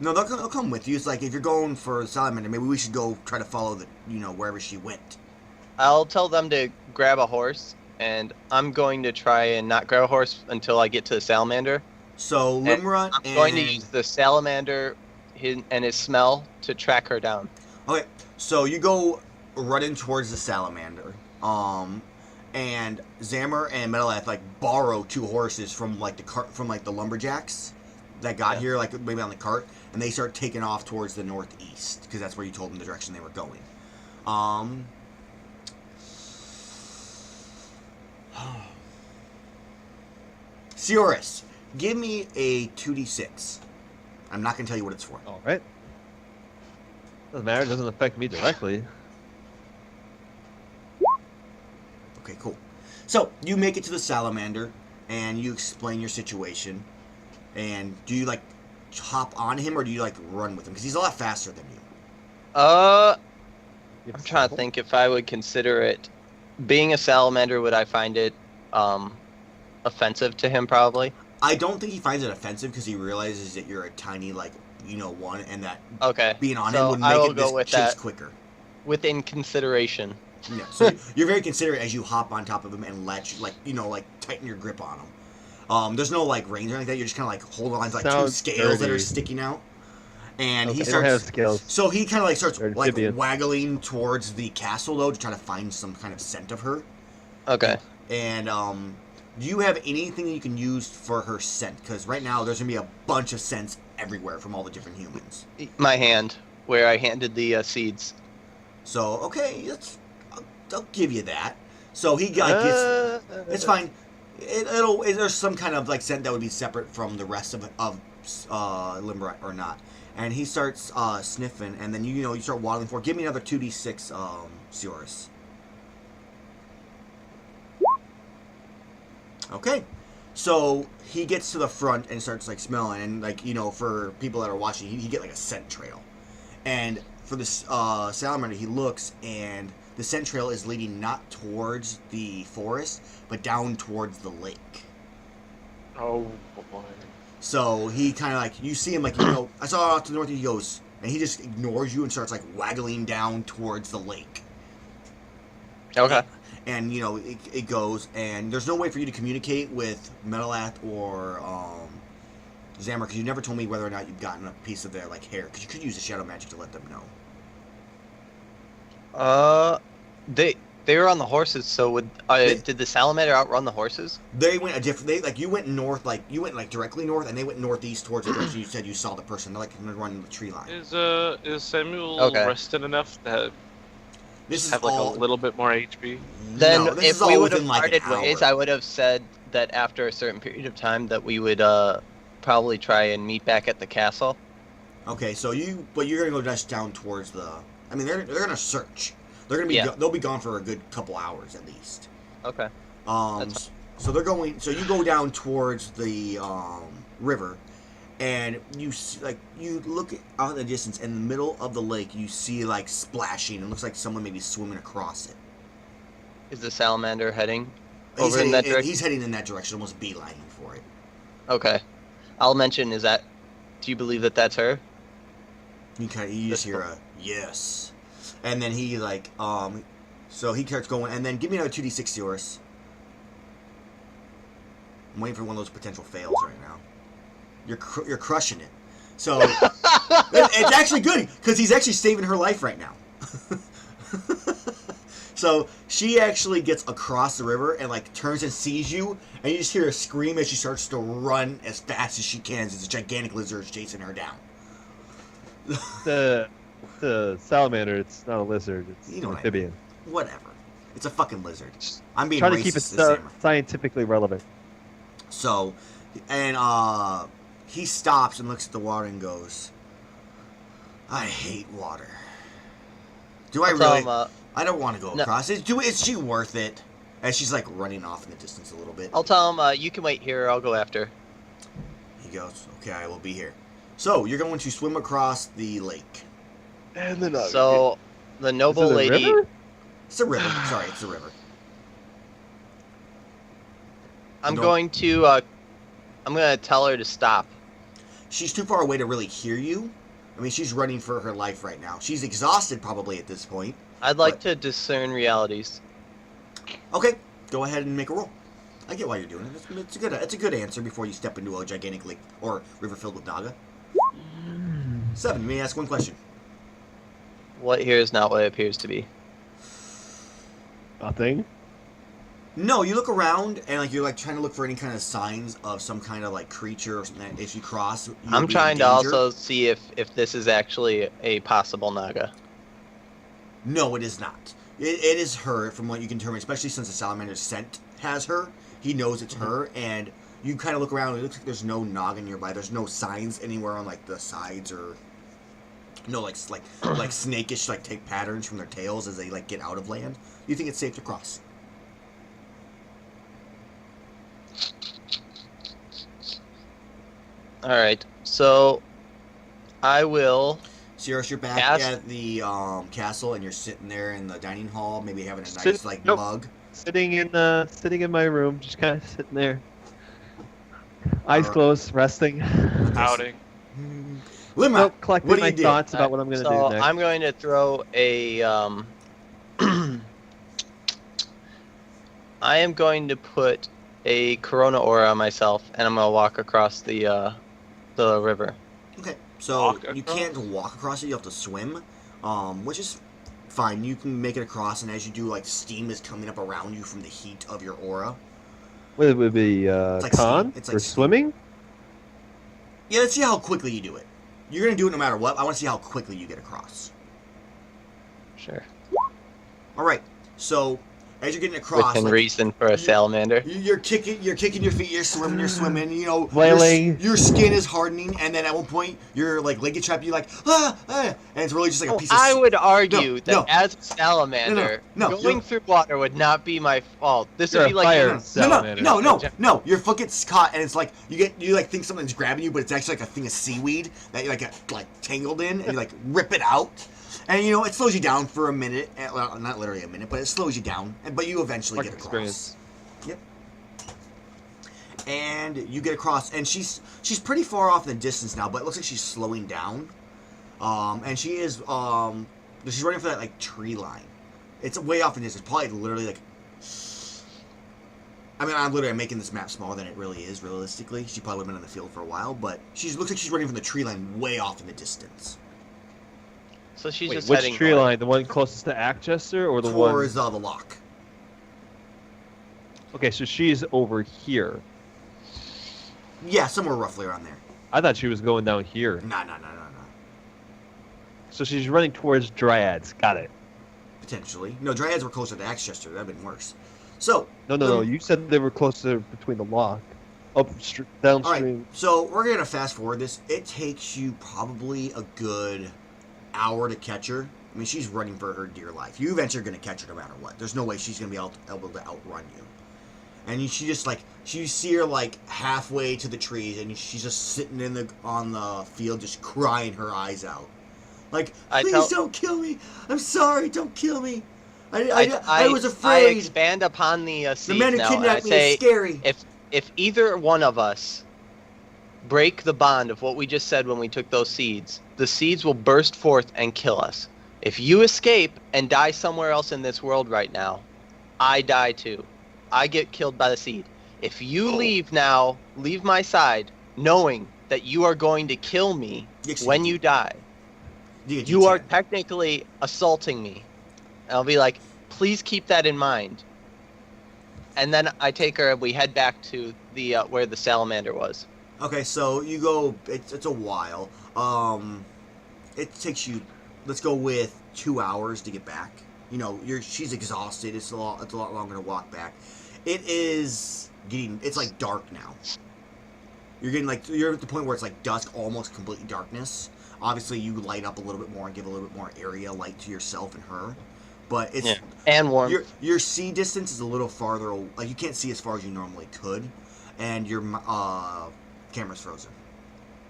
[SPEAKER 1] No, they'll come with you. It's like if you're going for salamander, maybe we should go try to follow wherever she went.
[SPEAKER 2] I'll tell them to grab a horse, and I'm going to try and not grab a horse until I get to the salamander.
[SPEAKER 1] So Limrod
[SPEAKER 2] I'm going to use the salamander and his smell to track her down.
[SPEAKER 1] Okay, so you go running towards the salamander, and Zammer and Metalith like borrow 2 horses from like the cart from like the lumberjacks that got here, like maybe on the cart, and they start taking off towards the northeast because that's where you told them the direction they were going. Sioris, give me a 2d6. I'm not gonna tell you what it's for.
[SPEAKER 3] All right. Doesn't matter. It doesn't affect me directly.
[SPEAKER 1] Okay, cool. So you make it to the salamander, and you explain your situation. And do you like hop on him, or do you like run with him? Because he's a lot faster than you.
[SPEAKER 2] I'm trying to think if I would consider it being a salamander. Would I find it offensive to him? Probably.
[SPEAKER 1] I don't think he finds it offensive because he realizes that you're a tiny one, and that
[SPEAKER 2] Okay.
[SPEAKER 1] being on
[SPEAKER 2] so
[SPEAKER 1] him would
[SPEAKER 2] I will
[SPEAKER 1] make
[SPEAKER 2] go
[SPEAKER 1] it
[SPEAKER 2] with
[SPEAKER 1] this chase
[SPEAKER 2] that.
[SPEAKER 1] quicker.
[SPEAKER 2] Within consideration.
[SPEAKER 1] Yeah, so you're very considerate as you hop on top of him and tighten your grip on him. There's no like reins or anything like that. You're just kind of like holding on to like 2
[SPEAKER 3] Sounds
[SPEAKER 1] scales that are
[SPEAKER 3] dirty.
[SPEAKER 1] sticking out, and
[SPEAKER 3] Okay,
[SPEAKER 1] he
[SPEAKER 3] they don't have
[SPEAKER 1] starts.
[SPEAKER 3] scales.
[SPEAKER 1] So he kind of like starts
[SPEAKER 3] They're
[SPEAKER 1] like
[SPEAKER 3] amphibian.
[SPEAKER 1] waggling towards the castle though to try to find some kind of scent of her.
[SPEAKER 2] Okay.
[SPEAKER 1] And do you have anything that you can use for her scent? Because right now there's gonna be a bunch of scents everywhere from all the different humans.
[SPEAKER 2] My hand, where I handed the seeds.
[SPEAKER 1] So okay, I'll give you that. So he gets. It's fine. There's some kind of like scent that would be separate from the rest of Limrat or not. And he starts sniffing, and then you start waddling forward. Give me another 2d6, Sioris. Okay, so he gets to the front and starts like smelling, and for people that are watching, he get like a scent trail, and for this salamander, he looks, and the scent trail is leading not towards the forest, but down towards the lake.
[SPEAKER 4] Oh boy.
[SPEAKER 1] So he kind of you see him I saw off to the north, he goes, and he just ignores you and starts like waggling down towards the lake.
[SPEAKER 2] Okay.
[SPEAKER 1] And it goes, and there's no way for you to communicate with Metalath or Zammer, because you never told me whether or not you've gotten a piece of their hair, because you could use the shadow magic to let them know.
[SPEAKER 2] They were on the horses, so did the salamander outrun the horses?
[SPEAKER 1] They went a different. You went north, you went directly north, and they went northeast towards the direction you said you saw the person. They're running the tree line.
[SPEAKER 4] Is Samuel
[SPEAKER 2] Okay.
[SPEAKER 4] rested enough to
[SPEAKER 1] This is
[SPEAKER 4] have
[SPEAKER 1] all.
[SPEAKER 4] a little bit more HP?
[SPEAKER 2] Then
[SPEAKER 1] no, this
[SPEAKER 2] if
[SPEAKER 1] is all
[SPEAKER 2] we would have
[SPEAKER 1] within, an
[SPEAKER 2] parted ways,
[SPEAKER 1] hour.
[SPEAKER 2] I would have said that after a certain period of time that we would probably try and meet back at the castle.
[SPEAKER 1] Okay, so you're gonna go just down towards the. I mean, they're gonna search. They're gonna be.
[SPEAKER 2] Yeah.
[SPEAKER 1] They'll be gone for a good couple hours at least.
[SPEAKER 2] Okay. That's
[SPEAKER 1] So they're going. So you go down towards the river, and you look out in the distance. In the middle of the lake, you see splashing. It looks like someone maybe swimming across it.
[SPEAKER 2] Is the salamander heading over in that direction?
[SPEAKER 1] He's heading in that direction, almost beelining for it.
[SPEAKER 2] Okay. I'll mention, do you believe that that's her?
[SPEAKER 1] You just hear a yes. And then he like, so he starts going, and then give me another 2d6, Seorus. I'm waiting for one of those potential fails right now. You're crushing it. So it's actually good because he's actually saving her life right now. So she actually gets across the river and like turns and sees you, and you just hear her scream as she starts to run as fast as she can as a gigantic lizard is chasing her down.
[SPEAKER 3] The salamander. It's not a lizard. It's
[SPEAKER 1] You know
[SPEAKER 3] an
[SPEAKER 1] what I mean.
[SPEAKER 3] amphibian.
[SPEAKER 1] Whatever. It's a fucking lizard. I'm being
[SPEAKER 3] Trying
[SPEAKER 1] racist
[SPEAKER 3] to keep it
[SPEAKER 1] to Samurai.
[SPEAKER 3] scientifically relevant.
[SPEAKER 1] So, and he stops and looks at the water and goes, "I hate water. Do I
[SPEAKER 2] I'll tell
[SPEAKER 1] really?
[SPEAKER 2] him,
[SPEAKER 1] I don't want to go
[SPEAKER 2] no.
[SPEAKER 1] across. Is she worth it?" As she's like running off in the distance a little bit.
[SPEAKER 2] I'll tell him, you can wait here, I'll go after.
[SPEAKER 1] He goes, "Okay, I will be here." So you're going to swim across the lake.
[SPEAKER 3] And then
[SPEAKER 2] So, the noble lady...
[SPEAKER 3] River?
[SPEAKER 1] It's a river. Sorry, it's a river.
[SPEAKER 2] I'm
[SPEAKER 1] No.
[SPEAKER 2] going to tell her to stop.
[SPEAKER 1] She's too far away to really hear you. I mean, she's running for her life right now. She's exhausted probably at this point.
[SPEAKER 2] I'd like
[SPEAKER 1] What?
[SPEAKER 2] to discern realities.
[SPEAKER 1] Okay, go ahead and make a roll. I get why you're doing it. It's a good answer before you step into a gigantic lake or river filled with Naga. 7. You may ask one question.
[SPEAKER 2] What here is not what it appears to be.
[SPEAKER 3] Nothing.
[SPEAKER 1] No, you look around and like you're like trying to look for any kind of signs of some kind of like creature or something that if you cross.
[SPEAKER 2] I'm trying to also see if this is actually a possible Naga.
[SPEAKER 1] No, it is not. It is her, from what you can determine, especially since the salamander's scent has her. He knows it's her, and you kind of look around. And it looks like there's no Naga nearby. There's no signs anywhere on like the sides or no like snakish like take patterns from their tails as they like get out of land. You think it's safe to cross?
[SPEAKER 2] Alright, so I will...
[SPEAKER 1] Sirius, you're back at the castle, and you're sitting there in the dining hall, maybe having a nice mug.
[SPEAKER 3] Sitting in my room, just kind of sitting there, eyes closed, resting.
[SPEAKER 4] Outing.
[SPEAKER 1] Limrat,
[SPEAKER 3] Nope, collecting
[SPEAKER 1] what do
[SPEAKER 3] my
[SPEAKER 1] you do?
[SPEAKER 3] thoughts about what I'm gonna do next.
[SPEAKER 2] I'm going to throw a I am going to put a Corona aura on myself, and I'm going to walk across the river.
[SPEAKER 1] Okay, so
[SPEAKER 4] Walk
[SPEAKER 1] you
[SPEAKER 4] across?
[SPEAKER 1] can't walk across it, you have to swim, which is fine. You can make it across, and as you do, like, steam is coming up around you from the heat of your aura.
[SPEAKER 3] What it would be
[SPEAKER 1] like
[SPEAKER 3] con
[SPEAKER 1] steam. It's like
[SPEAKER 3] for
[SPEAKER 1] steam.
[SPEAKER 3] swimming?
[SPEAKER 1] Yeah, let's see how quickly you do it. You're going to do it no matter what. I want to see how quickly you get across.
[SPEAKER 2] Sure.
[SPEAKER 1] All right, so as you're getting across...
[SPEAKER 2] Within reason for a salamander.
[SPEAKER 1] You're kicking your feet, you're swimming, you know,
[SPEAKER 3] Flailing.
[SPEAKER 1] your skin is hardening, and then at one point, your like leg gets trapped, you're like, and it's really just like a piece of...
[SPEAKER 2] I would argue
[SPEAKER 1] No,
[SPEAKER 2] that
[SPEAKER 1] no.
[SPEAKER 2] as a salamander,
[SPEAKER 1] No,
[SPEAKER 2] going through water would not be my fault. This
[SPEAKER 3] You're
[SPEAKER 2] would be
[SPEAKER 3] a
[SPEAKER 2] like...
[SPEAKER 3] fire salamander.
[SPEAKER 1] No, your foot gets caught, and it's like, you like think something's grabbing you, but it's actually like a thing of seaweed that you like tangled in, and you like rip it out. And, you know, it slows you down for a minute. Well, not literally a minute, but it slows you down. But you eventually get across.
[SPEAKER 3] Experience.
[SPEAKER 1] Yep. And you get across. And she's pretty far off in the distance now, but it looks like she's slowing down. And she is... she's running for that, like, tree line. It's way off in the distance. Probably literally, like... I mean, I'm making this map smaller than it really is, realistically. She probably would have been in the field for a while, but looks like she's running from the tree line way off in the distance.
[SPEAKER 2] So she's
[SPEAKER 3] Wait,
[SPEAKER 2] just
[SPEAKER 3] which
[SPEAKER 2] heading
[SPEAKER 3] tree
[SPEAKER 2] north.
[SPEAKER 3] line? The one closest to Acchester, or the one?
[SPEAKER 1] Towards the lock.
[SPEAKER 3] Okay, so she's over here.
[SPEAKER 1] Yeah, somewhere roughly around there.
[SPEAKER 3] I thought she was going down here.
[SPEAKER 1] No.
[SPEAKER 3] So she's running towards Dryads. Got it.
[SPEAKER 1] Potentially. No, Dryads were closer to Axchester. That would have been worse. So.
[SPEAKER 3] No. You said they were closer between the lock. Downstream.
[SPEAKER 1] All right. So we're going to fast forward this. It takes you probably a good hour to catch her. I mean, she's running for her dear life. You eventually are going to catch her no matter what. There's no way she's going to be able to outrun you. And she just you see her like halfway to the trees, and she's just sitting on the field, just crying her eyes out. Like, please don't kill me. I'm sorry, don't kill me. I was
[SPEAKER 2] I
[SPEAKER 1] afraid.
[SPEAKER 2] expand upon the
[SPEAKER 1] The
[SPEAKER 2] seeds
[SPEAKER 1] man who
[SPEAKER 2] now, and I
[SPEAKER 1] kidnapped me is
[SPEAKER 2] say,
[SPEAKER 1] scary.
[SPEAKER 2] if either one of us break the bond of what we just said when we took those seeds, the seeds will burst forth and kill us. If you escape and die somewhere else in this world right now, I die too. I get killed by the seed. If you leave now, leave my side, knowing that you are going to kill me
[SPEAKER 1] Yes,
[SPEAKER 2] when
[SPEAKER 1] you
[SPEAKER 2] you die,
[SPEAKER 1] get
[SPEAKER 2] you are
[SPEAKER 1] D10.
[SPEAKER 2] technically assaulting me. And I'll be like, please keep that in mind. And then I take her and we head back to the where the salamander was.
[SPEAKER 1] Okay, so you go. It's a while. It takes you. Let's go with 2 hours to get back. You know, she's exhausted. It's a lot longer to walk back. It is getting. It's like dark now. You're at the point where it's like dusk, almost completely darkness. Obviously, you light up a little bit more and give a little bit more area light to yourself and her. But it's
[SPEAKER 2] And warm.
[SPEAKER 1] your sea distance is a little farther. Like you can't see as far as you normally could, and your camera's frozen.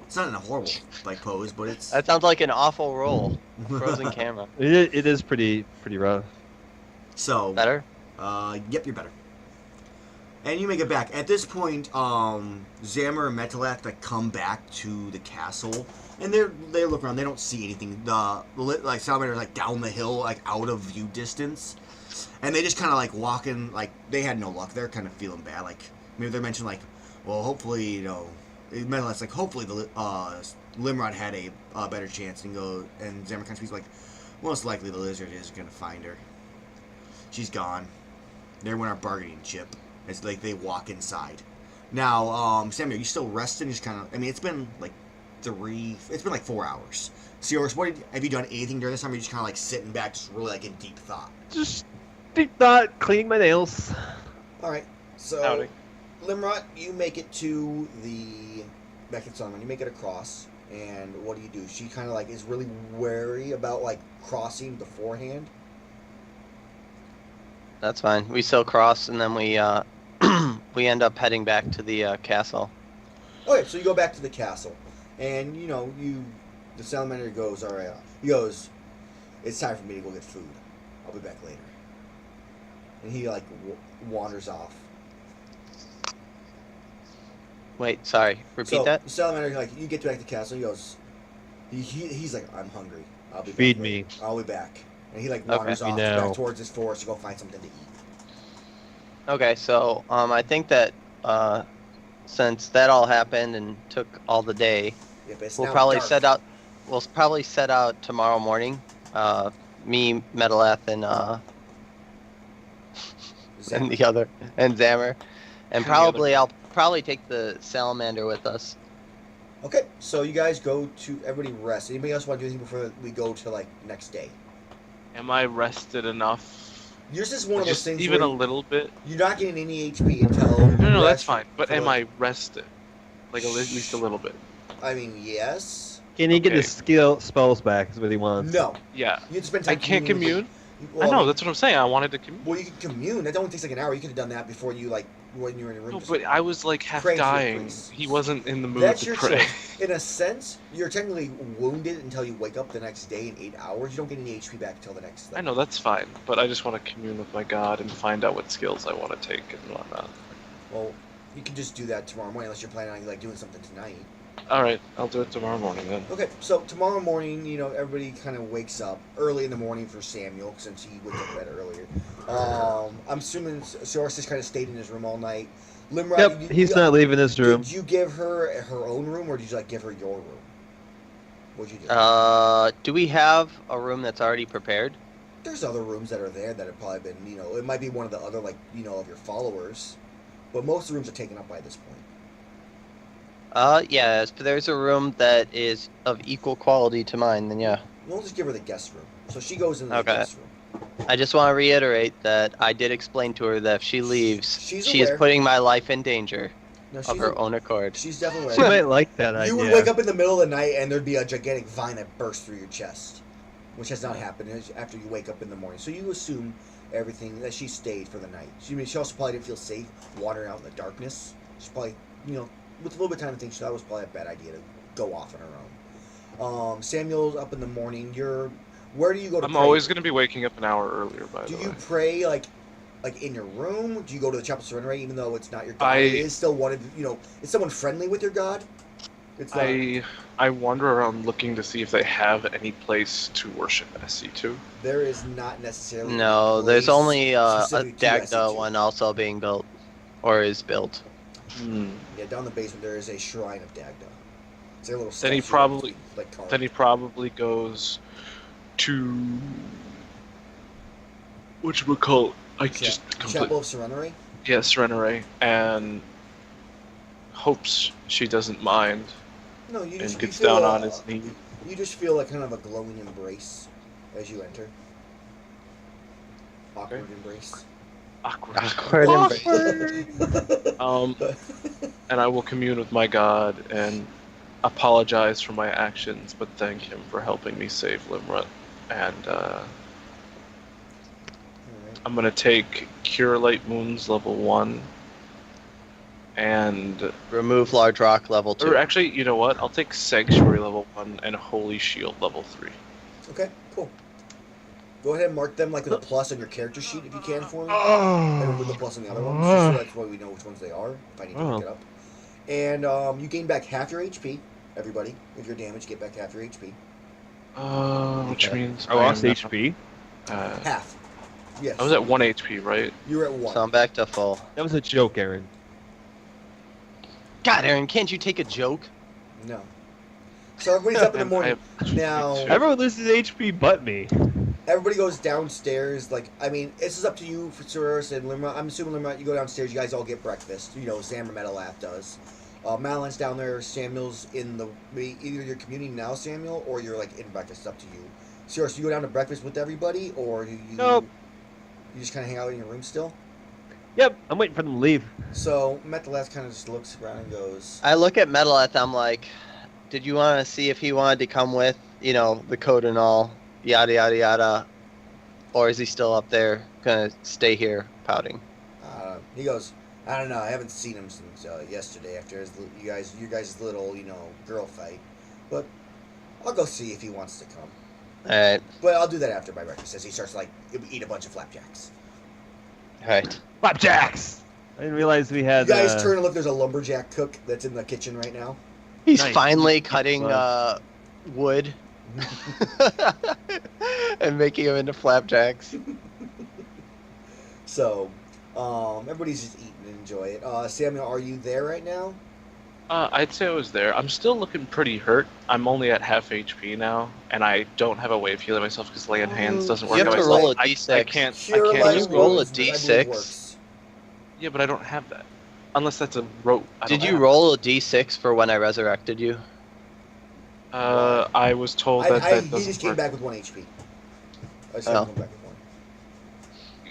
[SPEAKER 1] It's not in a horrible like pose, but it's.
[SPEAKER 2] That sounds like an awful roll. Frozen camera.
[SPEAKER 3] It is pretty rough.
[SPEAKER 1] So
[SPEAKER 2] Better?
[SPEAKER 1] Yep, you're better. And you make it back. At this point, Zammer and Metalath like come back to the castle, and they look around. They don't see anything. The like Salamander's like down the hill, like out of view distance, and they just kind of like walking. Like they had no luck. They're kind of feeling bad. Like maybe they mentioned like, well, hopefully Metalath's like hopefully the Limrod had a better chance, and Zammer kind of speaks like, most likely the lizard is gonna find her. She's gone. They're in our bargaining chip. It's like they walk inside. Now, Samuel, you still resting? Just kind of. I mean, it's been like 4 hours. Seors, have you done anything during this time? Or are you just kind of like sitting back, just really like in deep thought?
[SPEAKER 3] Just deep thought, cleaning my nails.
[SPEAKER 1] All right. So,
[SPEAKER 4] Howdy.
[SPEAKER 1] Limrod, you make it to back to Sunman. You make it across, and what do? She kind of like is really wary about like crossing beforehand.
[SPEAKER 2] That's fine. We still cross, and then we we end up heading back to the castle.
[SPEAKER 1] Okay, so you go back to the castle, and the salamander goes, all right. He goes, it's time for me to go get food. I'll be back later. And he like wanders off.
[SPEAKER 2] Wait, sorry. Repeat that.
[SPEAKER 1] The salamander, like, you get back to the castle. He goes, he's like, I'm hungry. I'll be
[SPEAKER 3] Feed
[SPEAKER 1] back
[SPEAKER 3] me.
[SPEAKER 1] later. I'll be back. And he like wanders
[SPEAKER 3] Okay.
[SPEAKER 1] off
[SPEAKER 3] Now.
[SPEAKER 1] back towards his forest to go find something to eat.
[SPEAKER 2] Okay, so I think that since that all happened and took all the day,
[SPEAKER 1] Yep, it's
[SPEAKER 2] we'll
[SPEAKER 1] now
[SPEAKER 2] probably
[SPEAKER 1] dark.
[SPEAKER 2] set out. We'll probably set out tomorrow morning. Me, Metalath, and
[SPEAKER 1] Zam-
[SPEAKER 2] the other, and Zammer, and
[SPEAKER 4] And the
[SPEAKER 2] probably I'll probably take the salamander with us.
[SPEAKER 1] Okay, so you guys go to everybody rest. Anybody else want to do anything before we go to like next day?
[SPEAKER 4] Am I rested enough?
[SPEAKER 1] Yours is one of those
[SPEAKER 4] Just
[SPEAKER 1] things
[SPEAKER 4] even
[SPEAKER 1] where
[SPEAKER 4] a little bit?
[SPEAKER 1] you're not getting any HP until
[SPEAKER 4] No, that's
[SPEAKER 1] rest
[SPEAKER 4] fine. But
[SPEAKER 1] for,
[SPEAKER 4] am
[SPEAKER 1] like-
[SPEAKER 4] I rested? Like at least a little bit.
[SPEAKER 1] I mean, yes.
[SPEAKER 3] Can he get
[SPEAKER 4] Okay.
[SPEAKER 3] his spells back? Is what he wants.
[SPEAKER 1] No.
[SPEAKER 4] Yeah.
[SPEAKER 1] You have to spend time.
[SPEAKER 4] I can't
[SPEAKER 1] communing
[SPEAKER 4] commune?
[SPEAKER 1] with
[SPEAKER 4] I know,
[SPEAKER 1] mean,
[SPEAKER 4] that's what I'm saying. I wanted to commune.
[SPEAKER 1] Well, you can commune. That only takes like an hour. You could have done that before you when you were in a room.
[SPEAKER 4] No,
[SPEAKER 1] just
[SPEAKER 4] but I was like half
[SPEAKER 1] praying to your
[SPEAKER 4] dying.
[SPEAKER 1] priest.
[SPEAKER 4] He wasn't in the mood
[SPEAKER 1] That's
[SPEAKER 4] to
[SPEAKER 1] your
[SPEAKER 4] pray.
[SPEAKER 1] choice. In a sense, you're technically wounded until you wake up the next day in 8 hours. You don't get any HP back until the next.
[SPEAKER 4] I know, that's fine. But I just want to commune with my god and find out what skills I want to take and whatnot.
[SPEAKER 1] Well, you can just do that tomorrow morning unless you're planning on like doing something tonight.
[SPEAKER 4] Alright, I'll do it tomorrow morning then.
[SPEAKER 1] Okay, so tomorrow morning, everybody kind of wakes up early in the morning for Samuel since he went to bed earlier. I'm assuming Soros just kind of stayed in his room all night. Limrod,
[SPEAKER 3] Yep, he's not leaving his room.
[SPEAKER 1] Did you give her her own room, or did you like give her your room? What'd you do?
[SPEAKER 2] Do we have a room that's already prepared?
[SPEAKER 1] There's other rooms that are there that have probably been, it might be one of the other of your followers, but most of the rooms are taken up by this point.
[SPEAKER 2] Yeah, if there's a room that is of equal quality to mine, then yeah.
[SPEAKER 1] We'll just give her the guest room. So she goes into the
[SPEAKER 2] Okay.
[SPEAKER 1] guest room.
[SPEAKER 2] I just want to reiterate that I did explain to her that if she leaves,
[SPEAKER 1] She's
[SPEAKER 2] she is
[SPEAKER 1] aware.
[SPEAKER 2] putting my life in danger
[SPEAKER 1] No,
[SPEAKER 2] of her own accord.
[SPEAKER 1] She's definitely
[SPEAKER 3] She
[SPEAKER 1] aware.
[SPEAKER 3] might like that idea.
[SPEAKER 1] You would wake up in the middle of the night and there'd be a gigantic vine that burst through your chest, which has not happened after you wake up in the morning. So you assume everything that she stayed for the night. She also probably didn't feel safe wandering out in the darkness. She probably, with a little bit of time to think, that was probably a bad idea to go off on her own. Samuel's up in the morning. You're Where do you go to
[SPEAKER 4] I'm
[SPEAKER 1] pray?
[SPEAKER 4] always going to be waking up an hour earlier, by
[SPEAKER 1] Do
[SPEAKER 4] the
[SPEAKER 1] you
[SPEAKER 4] way.
[SPEAKER 1] pray like in your room? Do you go to the chapel surrender, even though it's not your god? It is still one of Is someone friendly with your god? It's not.
[SPEAKER 4] I wander around looking to see if they have any place to worship SC2.
[SPEAKER 1] There is not necessarily.
[SPEAKER 2] No,
[SPEAKER 1] a
[SPEAKER 2] there's
[SPEAKER 1] place
[SPEAKER 2] only a
[SPEAKER 1] specific to
[SPEAKER 2] Dagda
[SPEAKER 1] SC2.
[SPEAKER 2] one also being built, or is built.
[SPEAKER 1] Yeah, down the basement there is a shrine of Dagda. It's like a little
[SPEAKER 4] Then he
[SPEAKER 1] statue,
[SPEAKER 4] probably
[SPEAKER 1] like carved.
[SPEAKER 4] then he probably goes to whatchamacallit. I just
[SPEAKER 1] Chapel of Serenity.
[SPEAKER 4] Yeah, Serenere, and hopes she doesn't mind
[SPEAKER 1] No, you just
[SPEAKER 4] and gets
[SPEAKER 1] you feel,
[SPEAKER 4] down on his knee.
[SPEAKER 1] You just feel like kind of a glowing embrace as you enter. Awkward embrace.
[SPEAKER 4] Awkward.
[SPEAKER 2] Awkward.
[SPEAKER 4] And I will commune with my God and apologize for my actions, but thank him for helping me save Limrut. And I'm gonna take Cure Light Wounds level 1, and
[SPEAKER 2] Remove large rock level 2.
[SPEAKER 4] or actually, you know what? I'll take Sanctuary level 1 and Holy Shield level 3.
[SPEAKER 1] Okay, cool. Go ahead and mark them like with a plus on your character sheet if you can for me.
[SPEAKER 3] Oh.
[SPEAKER 1] And with a plus on the other ones, just so that's why we know which ones they are, if I need to look it up. And you gain back half your HP, everybody. With your damage, get back half your HP.
[SPEAKER 4] Which means
[SPEAKER 3] I lost
[SPEAKER 4] am now-
[SPEAKER 3] HP.
[SPEAKER 1] Half. Yes.
[SPEAKER 4] I was at 1 HP, right?
[SPEAKER 1] You were at 1.
[SPEAKER 2] So I'm back to full.
[SPEAKER 3] That was a joke, Aaron.
[SPEAKER 2] God, Aaron, can't you take a joke?
[SPEAKER 1] No. So everybody's up in the
[SPEAKER 4] And I
[SPEAKER 1] morning.
[SPEAKER 4] have-
[SPEAKER 1] Now,
[SPEAKER 3] Everyone loses HP but me.
[SPEAKER 1] everybody goes downstairs. Like, I mean, this is up to you for Cerberus and Limrod. I'm assuming Limrod, you go downstairs, you guys all get breakfast. Sam or Metalath does. Madeleine's down there. Samuel's in the... Either you're communing now, Samuel, or you're, like, in breakfast. It's up to you. Cerberus, you go down to breakfast with everybody, or you...
[SPEAKER 3] Nope.
[SPEAKER 1] You just kind of hang out in your room still?
[SPEAKER 3] Yep, I'm waiting for them to leave.
[SPEAKER 1] So, Metalath kind of just looks around and goes...
[SPEAKER 2] I look at Metaleth, I'm like, did you want to see if he wanted to come with, the code and all, yada, yada, yada, or is he still up there, gonna stay here, pouting?
[SPEAKER 1] He goes, I don't know, I haven't seen him since yesterday after you guys' little, girl fight. But I'll go see if he wants to come.
[SPEAKER 2] Alright,
[SPEAKER 1] But I'll do that after my breakfast as he starts, eat a bunch of flapjacks.
[SPEAKER 2] alright.
[SPEAKER 3] Flapjacks! I didn't realize we
[SPEAKER 1] You
[SPEAKER 3] had.
[SPEAKER 1] guys turn and look, there's a lumberjack cook that's in the kitchen right now.
[SPEAKER 2] He's
[SPEAKER 3] Nice.
[SPEAKER 2] finally cutting wood and making them into flapjacks.
[SPEAKER 1] So, everybody's just eating and enjoy it. Samuel, are you there right now?
[SPEAKER 4] I'd say I was there. I'm still looking pretty hurt. I'm only at half HP now, and I don't have a way of healing myself because lay on hands doesn't work.
[SPEAKER 2] You have
[SPEAKER 4] out.
[SPEAKER 2] to roll a
[SPEAKER 4] I
[SPEAKER 2] d6.
[SPEAKER 4] can't.
[SPEAKER 1] Cure
[SPEAKER 4] I
[SPEAKER 1] Light
[SPEAKER 4] can't.
[SPEAKER 2] Just roll a
[SPEAKER 1] Wounds, I believe,
[SPEAKER 2] D6.
[SPEAKER 1] works.
[SPEAKER 4] Yeah, but I don't have that. Unless that's a rope.
[SPEAKER 2] Did you roll a d6 for when I resurrected you?
[SPEAKER 4] I was told that
[SPEAKER 1] He
[SPEAKER 4] that doesn't
[SPEAKER 1] just came
[SPEAKER 4] work.
[SPEAKER 1] back with 1 HP. I said
[SPEAKER 2] Oh.
[SPEAKER 1] come back with 1.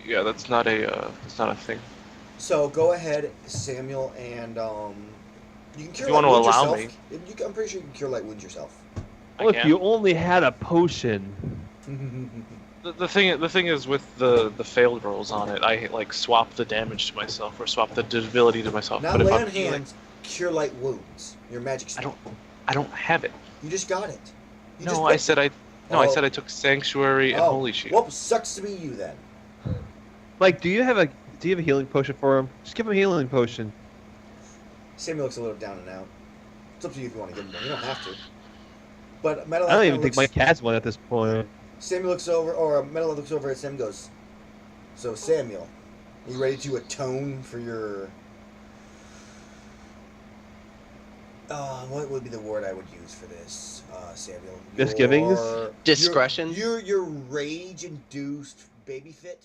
[SPEAKER 4] Yeah, that's not a thing.
[SPEAKER 1] So go ahead, Samuel, and you can cure
[SPEAKER 4] You
[SPEAKER 1] light
[SPEAKER 4] wanna
[SPEAKER 1] wounds
[SPEAKER 4] allow
[SPEAKER 1] yourself. I'm pretty sure you can cure light wounds yourself.
[SPEAKER 3] Well, if
[SPEAKER 4] can.
[SPEAKER 3] you only had a potion.
[SPEAKER 4] The thing is with the failed rolls on it, I swap the damage to myself or swap the ability to myself.
[SPEAKER 1] Now
[SPEAKER 4] but if
[SPEAKER 1] lay
[SPEAKER 4] I'm
[SPEAKER 1] on
[SPEAKER 4] healing,
[SPEAKER 1] hands, cure light wounds. Your magic spell.
[SPEAKER 4] I don't have it.
[SPEAKER 1] You just got it. You just
[SPEAKER 4] No, I
[SPEAKER 1] picked
[SPEAKER 4] said
[SPEAKER 1] it.
[SPEAKER 4] I said I took Sanctuary and Holy Shield.
[SPEAKER 1] Well, sucks to be you then.
[SPEAKER 3] Mike, do you have a healing potion for him? Just give him a healing potion.
[SPEAKER 1] Samuel looks a little down and out. It's up to you if you want to give him one. You don't have to. But Metal
[SPEAKER 3] I don't even think Mike has one at this point.
[SPEAKER 1] Samuel looks over, or Metal looks over at Sam and goes, so Samuel, are you ready to atone for your... what would be the word I would use for this, Samuel?
[SPEAKER 3] Misgivings?
[SPEAKER 2] Discretion?
[SPEAKER 1] Your rage-induced baby fit?